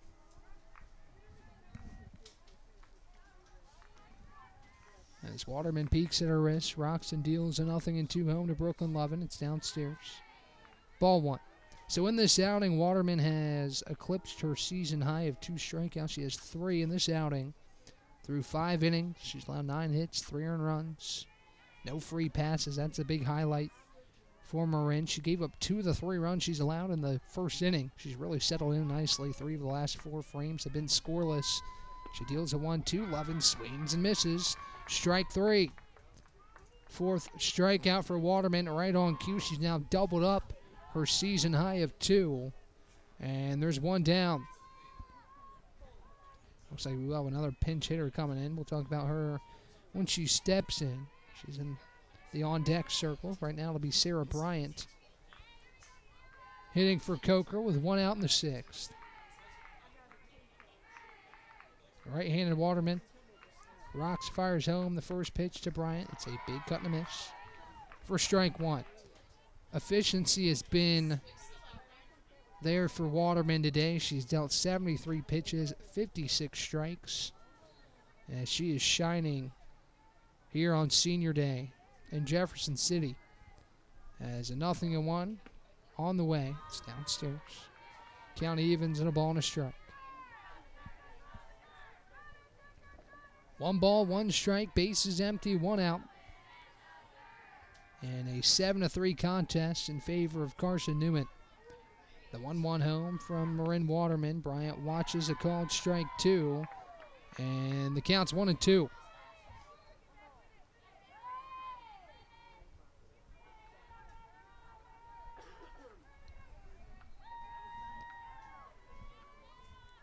As Waterman peeks at her wrist, rocks and deals a 0-2 home to Brooklyn Lovin. It's downstairs. Ball one. So in this outing, Waterman has eclipsed her season high of 2 strikeouts. She has 3 in this outing. Through 5 innings, she's allowed 9 hits, 3 earned runs. No free passes. That's a big highlight for Marin. She gave up 2 of the 3 runs she's allowed in the first inning. She's really settled in nicely. 3 of the last 4 frames have been scoreless. She deals a 1-2. Lovin swings and misses. Strike 3. 4th strikeout for Waterman right on cue. She's now doubled up her season high of 2. And there's 1 down. Looks like we will have another pinch hitter coming in. We'll talk about her when she steps in. She's in the on-deck circle. Right now it'll be Sarah Bryant hitting for Coker with 1 out in the 6th. Right-handed Waterman. Rocks fires home the first pitch to Bryant. It's a big cut and a miss for strike 1. Efficiency has been there for Waterman today. She's dealt 73 pitches, 56 strikes. And she is shining here on Senior Day in Jefferson City. As a 0-1 on the way. It's downstairs. Count evens and a ball and a strike. 1 ball, 1 strike, bases empty, 1 out. And a 7-3 contest in favor of Carson-Newman. The 1-1 home from Marin Waterman. Bryant watches a called strike 2. And the count's 1-2.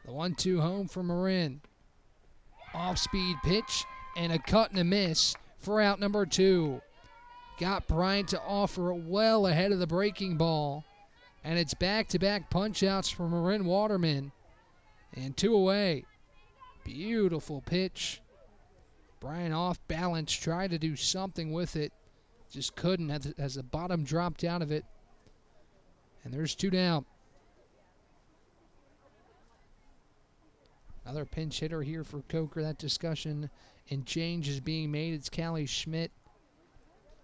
The 1-2 home for Marin. Off-speed pitch and a cut and a miss for out number 2. Got Bryant to offer well ahead of the breaking ball. And it's back-to-back punch-outs for Marin Waterman. And 2 away. Beautiful pitch. Bryant off balance, tried to do something with it. Just couldn't as the bottom dropped out of it. And there's 2 down. Another pinch hitter here for Coker. That discussion and change is being made. It's Callie Schmidt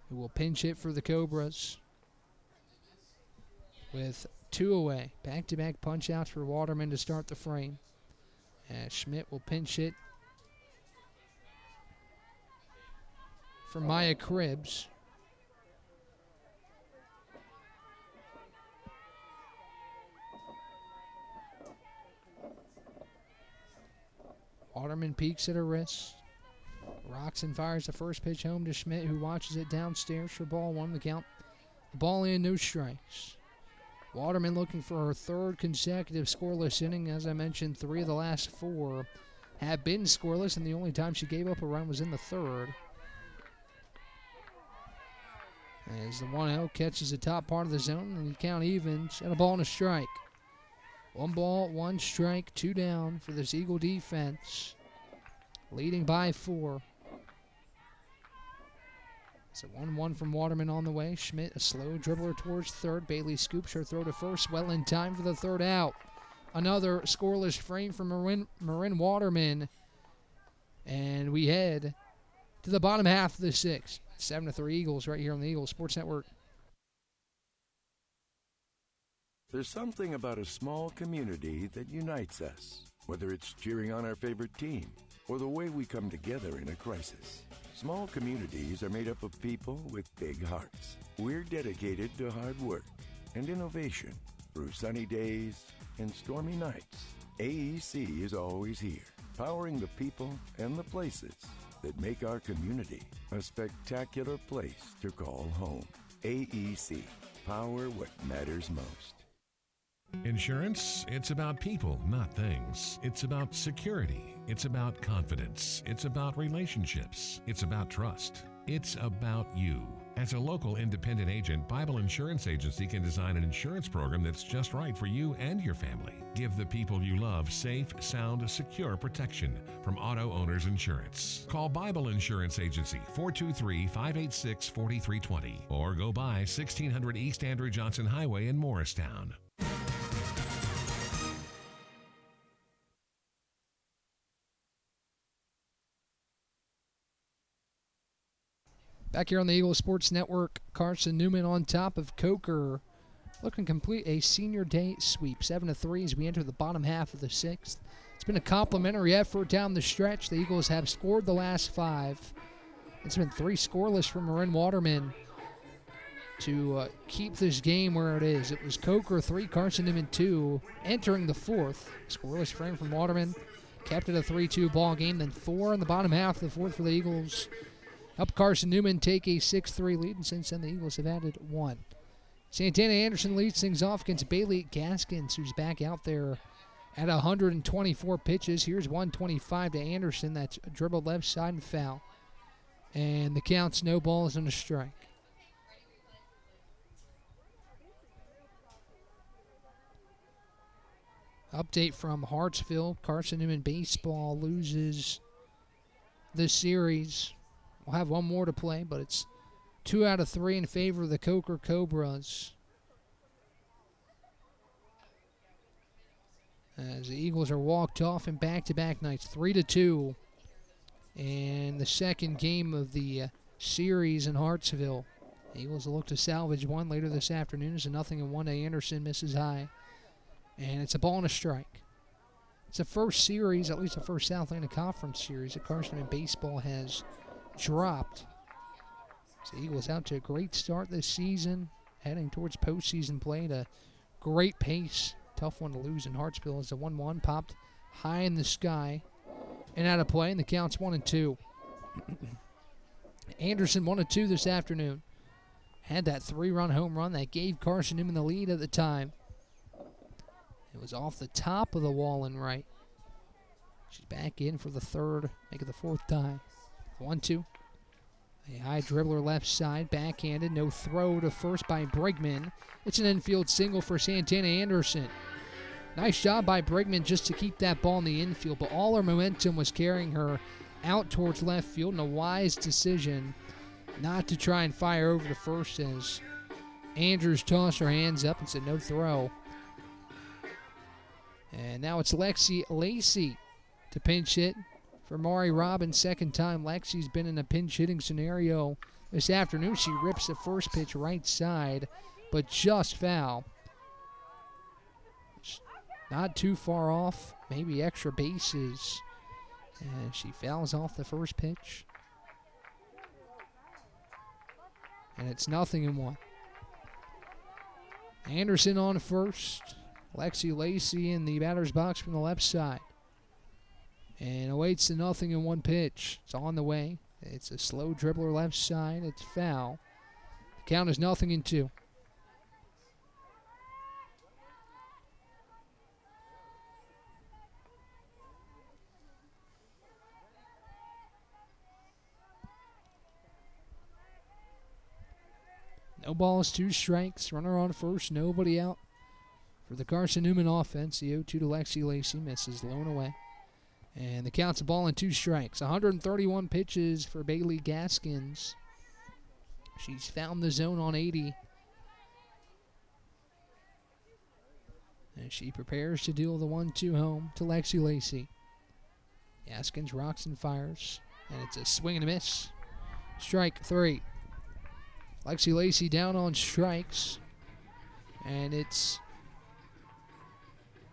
who will pinch hit for the Cobras. With 2 away. Back-to-back punch-outs for Waterman to start the frame. And Schmidt will pinch hit for Maya Cribbs. Waterman peeks at her wrist. Rocks and fires the first pitch home to Schmidt, who watches it downstairs for ball 1. The count. The ball in, no strikes. Waterman looking for her 3rd consecutive scoreless inning. As I mentioned, 3 of the last 4 have been scoreless, and the only time she gave up a run was in the 3rd. As the 1-0 catches the top part of the zone, and the count evens, and a ball and a strike. 1 ball, 1 strike, 2 down for this Eagle defense. Leading by 4. It's a 1-1 from Waterman on the way. Schmidt, a slow dribbler towards 3rd. Bailey scoops her throw to first, well in time for the 3rd out. Another scoreless frame from Marin Waterman. And we head to the bottom half of the 6th. 7-3 Eagles right here on the Eagles Sports Network. There's something about a small community that unites us, whether it's cheering on our favorite team or the way we come together in a crisis. Small communities are made up of people with big hearts. We're dedicated to hard work and innovation through sunny days and stormy nights. AEC is always here, powering the people and the places that make our community a spectacular place to call home. AEC, power what matters most. Insurance, it's about people, not things. It's about security. It's about confidence. It's about relationships. It's about trust. It's about you. As a local independent agent, Bible Insurance Agency can design an insurance program that's just right for you and your family. Give the people you love safe, sound, secure protection from Auto Owners Insurance. Call Bible Insurance Agency 423-586-4320 or go by 1600 East Andrew Johnson Highway in Morristown. Back here on the Eagles Sports Network, Carson-Newman on top of Coker, looking to complete a senior day sweep, 7-3 as we enter the bottom half of the sixth. It's been a complimentary effort down the stretch. The Eagles have scored the last 5. It's been 3 scoreless from Marin Waterman to keep this game where it is. It was Coker 3, Carson-Newman 2, entering the fourth. Scoreless frame from Waterman, kept it a 3-2 ball game, then 4 in the bottom half of the fourth for the Eagles. Helped Carson-Newman take a 6-3 lead, and since then the Eagles have added 1. Santana Anderson leads things off against Bailey Gaskins, who's back out there at 124 pitches. Here's 125 to Anderson. That's dribbled left side and foul. And the count's no balls and a strike. Update from Hartsville. Carson-Newman baseball loses this series. We'll have one more to play, but it's 2 out of 3 in favor of the Coker Cobras. As the Eagles are walked off in back-to-back nights, 3-2 in the second game of the series in Hartsville. The Eagles will look to salvage one later this afternoon as a 0-1 to Anderson misses high. And it's a ball and a strike. It's the first series, at least the first South Atlantic Conference series, that Carson-Newman baseball has dropped. So the Eagles out to a great start this season, heading towards postseason play at a great pace. Tough one to lose in Hartsville as the 1-1 popped high in the sky and out of play, and the count's 1-2. Anderson 1-2 this afternoon. Had that 3-run home run that gave Carson-Newman the lead at the time. It was off the top of the wall and right. She's back in for the third, make it the fourth time. 1-2. A high dribbler left side, backhanded, no throw to first by Brigman. It's an infield single for Santana Anderson. Nice job by Brigman just to keep that ball in the infield, but all her momentum was carrying her out towards left field, and a wise decision not to try and fire over to first as Andrews tossed her hands up and said no throw. And now it's Lexi Lacey to pinch hit for Mari Robbins. Second time Lexi's been in a pinch hitting scenario this afternoon. She rips the first pitch right side, but just foul. Not too far off, maybe extra bases. And she fouls off the first pitch. And it's 0-1. Anderson on first. Lexi Lacey in the batter's box from the left side. And awaits the 0-1 pitch. It's on the way. It's a slow dribbler left side. It's foul. The count is 0-2. No balls, 2 strikes. Runner on first, nobody out. For the Carson-Newman offense, the 0-2 to Lexi Lacey misses, blown away. And the count's a ball and 2 strikes. 131 pitches for Bailey Gaskins. She's found the zone on 80. And she prepares to deal the 1-2 home to Lexi Lacey. Gaskins rocks and fires. And it's a swing and a miss. Strike 3. Lexi Lacey down on strikes. And it's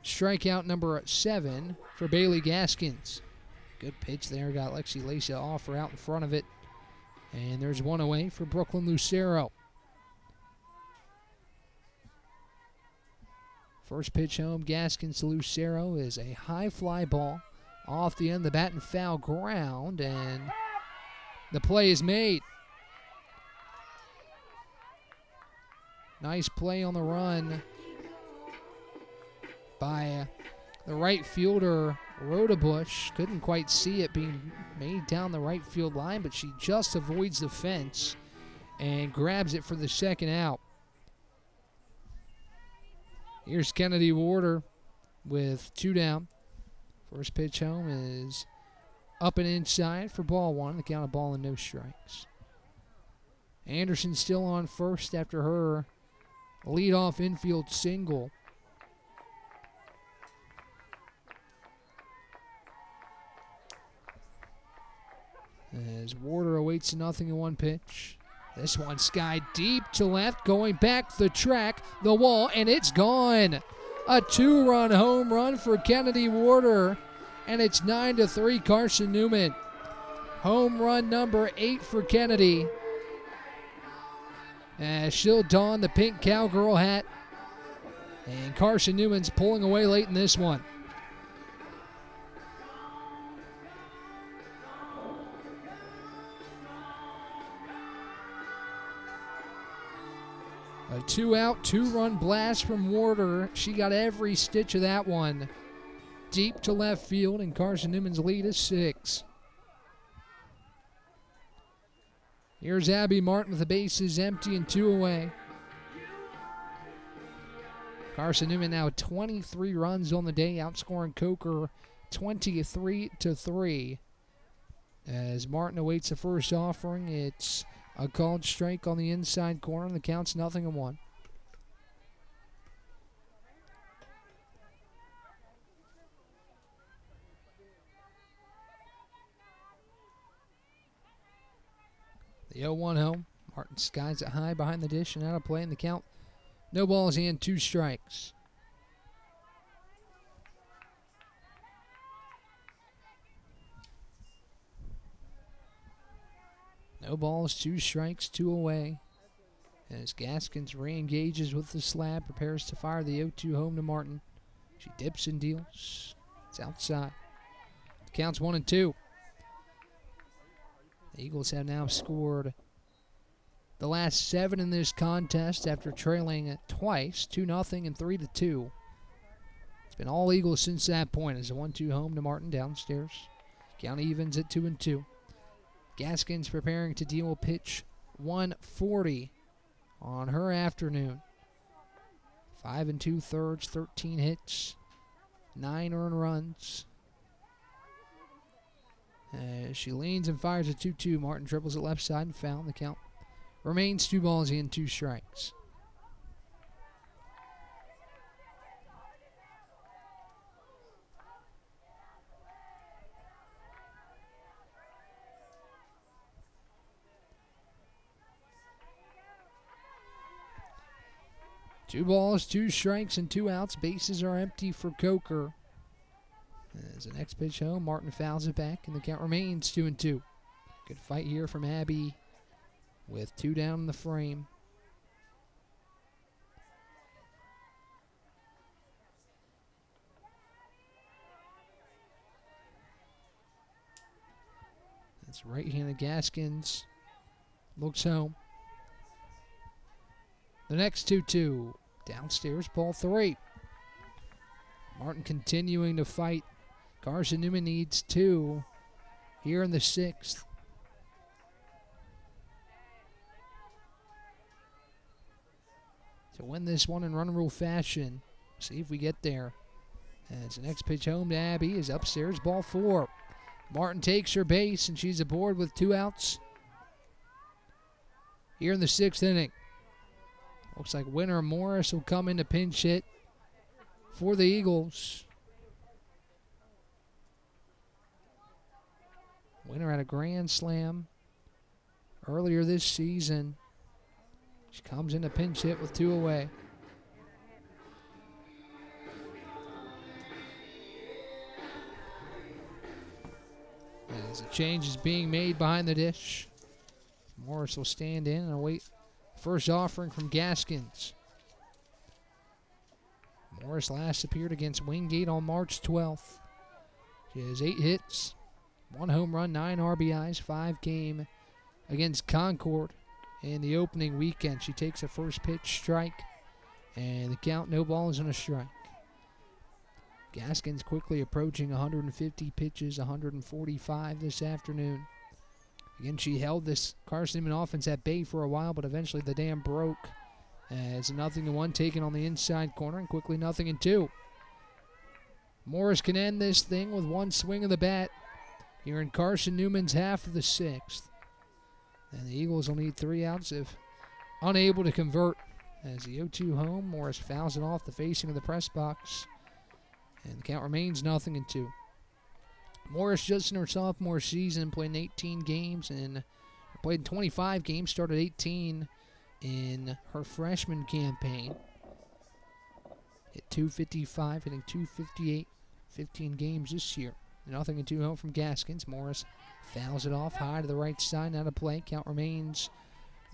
strikeout number 7 for Bailey Gaskins. Good pitch there. Got Lexi Lacey off or out in front of it. And there's one away for Brooklyn Lucero. First pitch home, Gaskins to Lucero is a high fly ball off the end of the bat and foul ground. And the play is made. Nice play on the run by the right fielder, Rodebush. Couldn't quite see it being made down the right field line, but she just avoids the fence and grabs it for the second out. Here's Kennedy Warder with 2 down. First pitch home is up and inside for ball 1. The count of ball and no strikes. Anderson still on first after her leadoff infield single. As Warder awaits a 0-1 pitch. This one skied deep to left, going back the track, the wall, and it's gone. A 2-run home run for Kennedy Warder, and it's 9-3 Carson-Newman. Home run number 8 for Kennedy. As she'll don the pink cowgirl hat, and Carson-Newman's pulling away late in this one. A 2-out, 2-run blast from Warder. She got every stitch of that one. Deep to left field, and Carson-Newman's lead is 6. Here's Abby Martin with the bases empty and 2 away. Carson-Newman now 23 runs on the day, outscoring Coker 23-3. As Martin awaits the first offering, it's a called strike on the inside corner, and the count's 0-1. The 0-1 home. Martin skies it high behind the dish and out of play in the count. No balls and 2 strikes. No balls, 2 strikes, 2 away. As Gaskins re-engages with the slab, prepares to fire the 0-2 home to Martin. She dips and deals. It's outside. The count's 1-2. The Eagles have now scored the last 7 in this contest after trailing twice, 2-0 and 3-2. It's been all Eagles since that point as a 1-2 home to Martin downstairs. Count evens at 2-2. Gaskins preparing to deal pitch 140 on her afternoon. 5 2/3, 13 hits, 9 earned runs. As she leans and fires a 2-2, Martin dribbles it left side and foul. The count remains 2 balls and 2 strikes. Two balls, 2 strikes, and 2 outs. Bases are empty for Coker. As the next pitch home, Martin fouls it back, and the count remains 2-2. Good fight here from Abby with 2 down in the frame. That's right-handed Gaskins. Looks home. The next 2-2. Downstairs, ball 3. Martin continuing to fight. Carson-Newman needs 2 here in the 6th. To win this one in run rule fashion. See if we get there. As the next pitch home to Abby is upstairs, ball 4. Martin takes her base, and she's aboard with 2 outs here in the 6th inning. Looks like Winter Morris will come in to pinch hit for the Eagles. Winter had a grand slam earlier this season. She comes in to pinch hit with 2 away. As a change is being made behind the dish, Morris will stand in and await first offering from Gaskins. Morris last appeared against Wingate on March 12th. She has 8 hits, 1 home run, 9 RBIs, 5 game against Concord in the opening weekend. She takes a first pitch strike, and the count, no balls and a strike. Gaskins quickly approaching 150 pitches, 145 this afternoon. Again, she held this Carson-Newman offense at bay for a while, but eventually the dam broke as 0-1 taken on the inside corner, and quickly 0-2. Morris can end this thing with one swing of the bat here in Carson-Newman's half of the sixth. And the Eagles will need 3 outs if unable to convert. As the 0-2 home, Morris fouls it off the facing of the press box. And the count remains 0-2. Morris, just in her sophomore season, played in 18 games and played in 25 games, started 18 in her freshman campaign. Hit .255, hitting .258, 15 games this year. 0-2 home from Gaskins. Morris fouls it off high to the right side, out of play. Count remains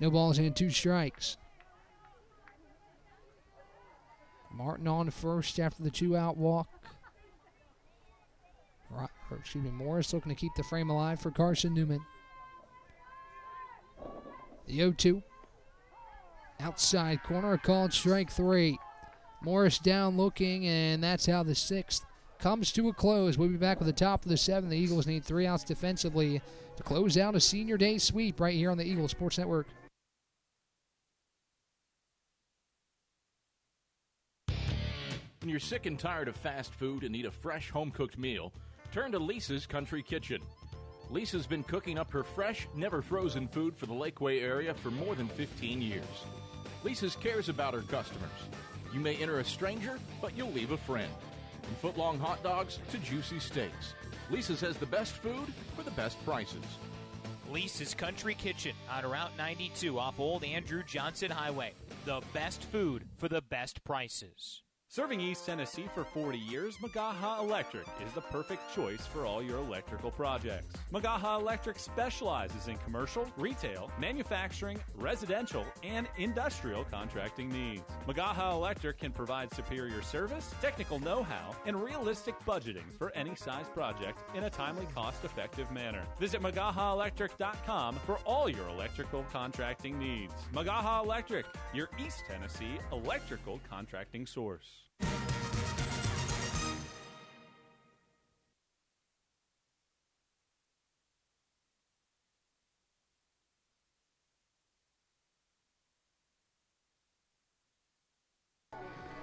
no balls and 2 strikes. Martin on first after the 2-out walk. Morris looking to keep the frame alive for Carson-Newman. The 0-2. Outside corner, called strike 3. Morris down looking, and that's how the 6th comes to a close. We'll be back with the top of the 7th. The Eagles need 3 outs defensively to close out a senior day sweep right here on the Eagles Sports Network. When you're sick and tired of fast food and need a fresh home-cooked meal, turn to Lisa's Country Kitchen. Lisa's been cooking up her fresh, never-frozen food for the Lakeway area for more than 15 years. Lisa's cares about her customers. You may enter a stranger, but you'll leave a friend. From foot-long hot dogs to juicy steaks, Lisa's has the best food for the best prices. Lisa's Country Kitchen on Route 92 off Old Andrew Johnson Highway. The best food for the best prices. Serving East Tennessee for 40 years, Magaha Electric is the perfect choice for all your electrical projects. Magaha Electric specializes in commercial, retail, manufacturing, residential, and industrial contracting needs. Magaha Electric can provide superior service, technical know-how, and realistic budgeting for any size project in a timely, cost-effective manner. Visit MagahaElectric.com for all your electrical contracting needs. Magaha Electric, your East Tennessee electrical contracting source.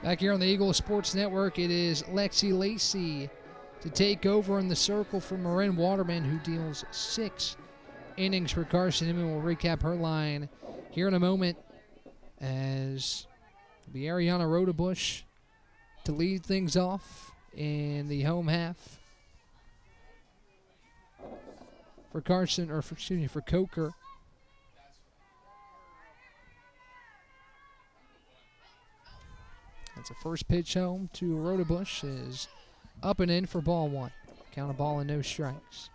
Back here on the Eagles Sports Network, it is Lexi Lacey to take over in the circle for Marin Waterman, who deals 6 innings for Carson-Newman. We'll recap her line here in a moment as the Ariana Rodebush to lead things off in the home half for for Coker. That's a first pitch home to Rodebush is up and in for ball 1. Count of ball and no strikes.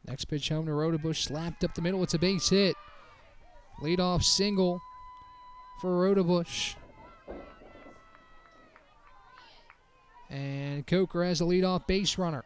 Next pitch home to Rodebush, slapped up the middle. It's a base hit. Leadoff single for Rodebush. And Coker has a leadoff base runner.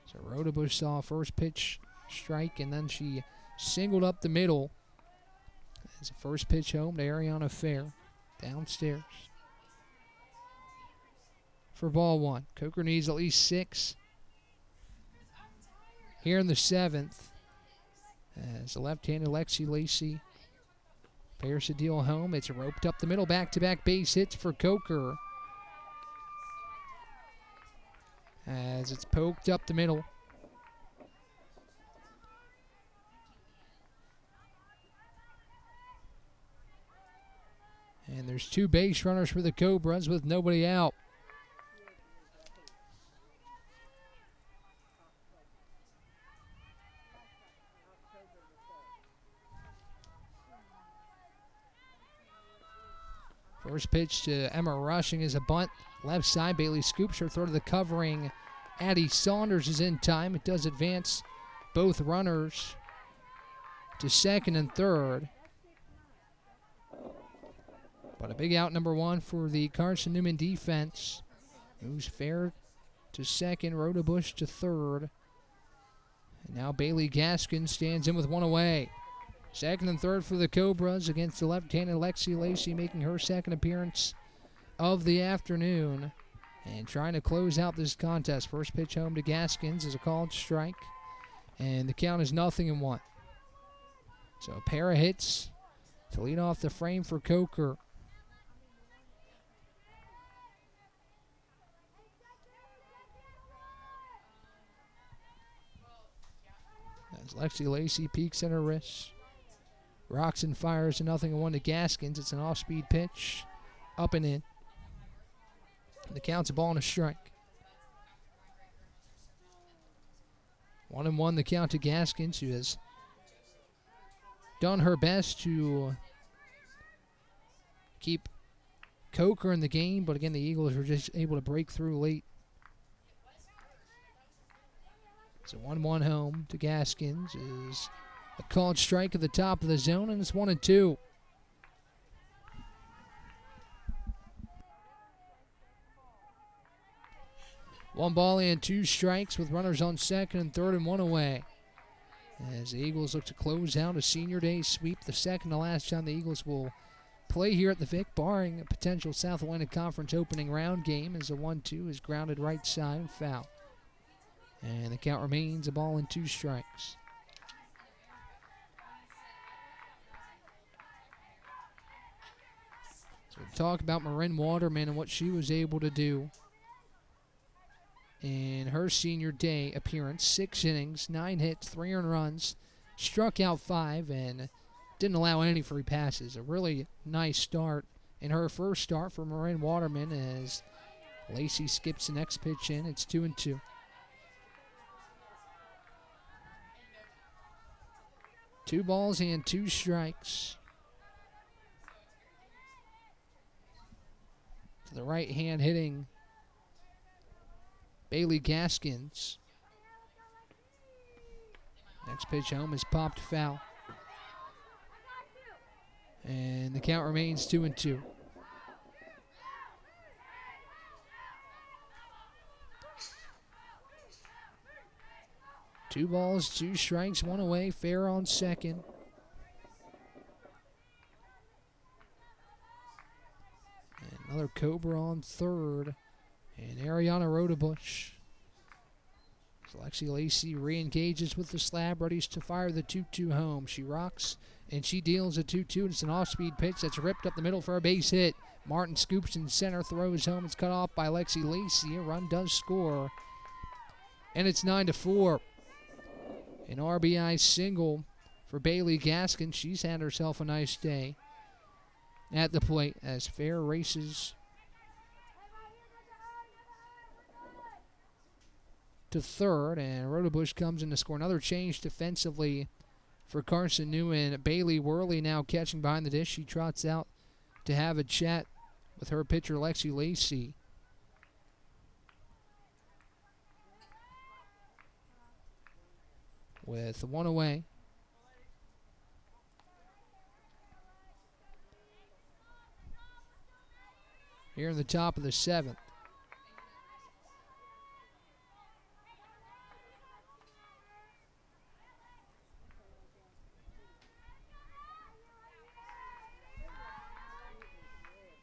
So Rodebush saw first pitch strike, and then she singled up the middle. As a first pitch home to Ariana Fair downstairs for ball 1. Coker needs at least 6 here in the 7th. As the left-handed Lexi Lacey pairs the deal home. It's roped up the middle, back-to-back base hits for Coker. As it's poked up the middle. And there's 2 base runners for the Cobras with nobody out. First pitch to Emma Rushing is a bunt. Left side, Bailey scoops her throw to the covering. Addie Saunders is in time. It does advance both runners to second and third. But a big out, number one, for the Carson-Newman defense. Moves Fair to second, Rodebush to third. And now Bailey Gaskin stands in with one away. Second and third for the Cobras against the left-handed Lexi Lacey, making her second appearance of the afternoon. And trying to close out this contest. First pitch home to Gaskins is a called strike. And the count is 0-1. So a pair of hits to lead off the frame for Coker. As Lexi Lacey peeks at her wrist. Rocks and fires a 0-1 to Gaskins. It's an off-speed pitch. Up and in. The count's a ball and a strike. 1-1 the count to Gaskins, who has done her best to keep Coker in the game, but again, the Eagles were just able to break through late. So 1-1 home to Gaskins is a called strike at the top of the zone, and it's 1-2. One ball and two strikes with runners on second and third and one away. As the Eagles look to close out a senior day sweep, the second to last time the Eagles will play here at the Vic, barring a potential South Atlantic Conference opening round game, as a 1-2 is grounded right side and foul. And the count remains a ball and two strikes. So we'll talk about Marin Waterman and what she was able to do in her senior day appearance. 6 innings, 9 hits, 3 earned runs, struck out 5, and didn't allow any free passes. A really nice start in her first start for Marin Waterman as Lacey skips the next pitch in. It's 2-2. Two balls and two strikes. To the right hand hitting Bailey Gaskins. Next pitch home is popped foul. And the count remains 2-2. Two balls, two strikes, one away. Fair on second. And another Cobra on third. And Ariana Rodebush. Lexi Lacey re-engages with the slab, ready to fire the 2-2 home. She rocks, and she deals a 2-2. It's an off-speed pitch that's ripped up the middle for a base hit. Martin scoops in center, throws home. It's cut off by Lexi Lacey. A run does score. And it's 9-4. An RBI single for Bailey Gaskin. She's had herself a nice day at the plate as Fair races to third, and Rodebush comes in to score. Another change defensively for Carson-Newman. Bailey Worley now catching behind the dish. She trots out to have a chat with her pitcher, Lexi Lacey. With one away. Here in the top of the seventh.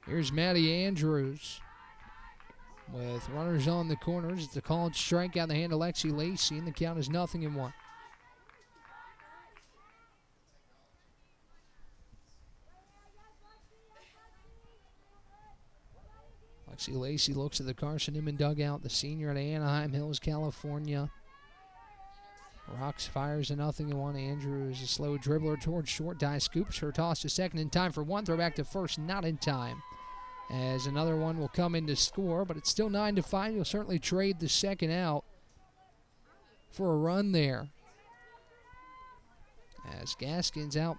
Here's Maddie Andrews with runners on the corners. It's a called strikeout in the hand of Lexi Lacey, and the count is 0-1. Lexi Lacey looks at the Carson-Newman dugout, the senior at Anaheim Hills, California. Rocks fires a 0-1. Andrews, a slow dribbler towards short. Dive scoops her toss to second in time for one. Throw back to first, not in time. As another one will come in to score, but it's still 9-5. You'll certainly trade the second out for a run there. As Gaskins out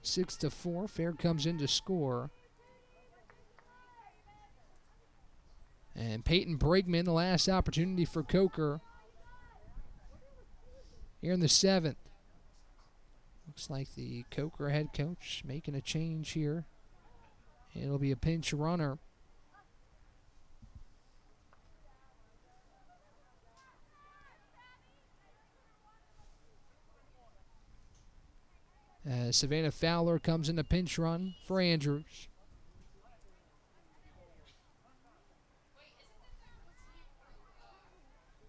6-4. Fair comes in to score. And Peyton Brigman, the last opportunity for Coker. here in the 7th. Looks like the Coker head coach making a change here. It'll be a pinch runner. Savannah Fowler comes in a pinch run for Andrews.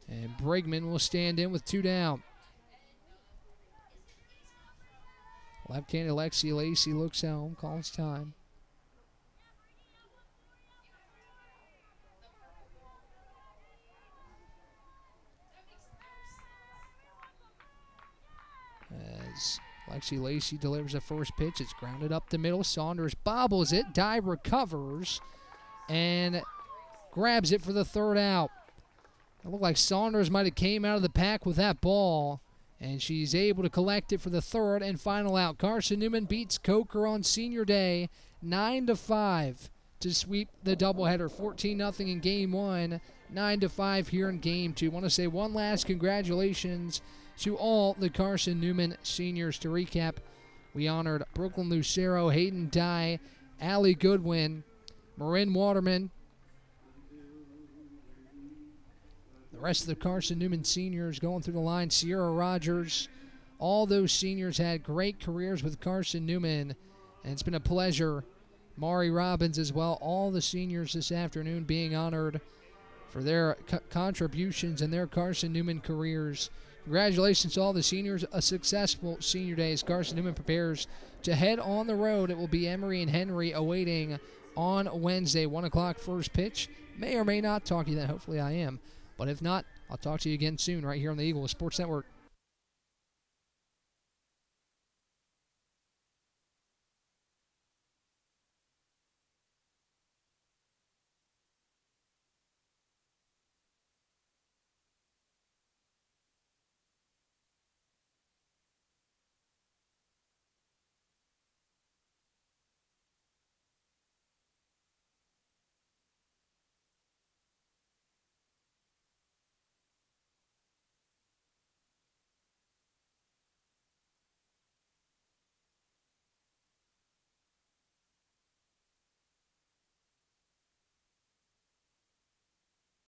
And Brigman will stand in with 2 down. Left-handed Lexi Lacey looks home, calls time. As Lexi Lacey delivers the first pitch, it's grounded up the middle. Saunders bobbles it, Dye recovers, and grabs it for the 3rd out. It looked like Saunders might have came out of the pack with that ball, and she's able to collect it for the 3rd and final out. Carson-Newman beats Coker on Senior Day 9-5 to sweep the doubleheader. 14-0 in Game 1, 9-5 here in Game 2. Want to say one last congratulations to all the Carson-Newman seniors. To recap, we honored Brooklyn Lucero, Hayden Dye, Allie Goodwin, Marin Waterman. The rest of the Carson-Newman seniors going through the line. Sierra Rogers. All those seniors had great careers with Carson-Newman, and it's been a pleasure. Mari Robbins as well. All the seniors this afternoon being honored for their contributions in their Carson-Newman careers. Congratulations to all the seniors. A successful Senior Day as Carson-Newman prepares to head on the road. It will be Emory and Henry awaiting on Wednesday. 1 o'clock first pitch. May or may not talk to you then. Hopefully I am. But if not, I'll talk to you again soon right here on the Eagle Sports Network.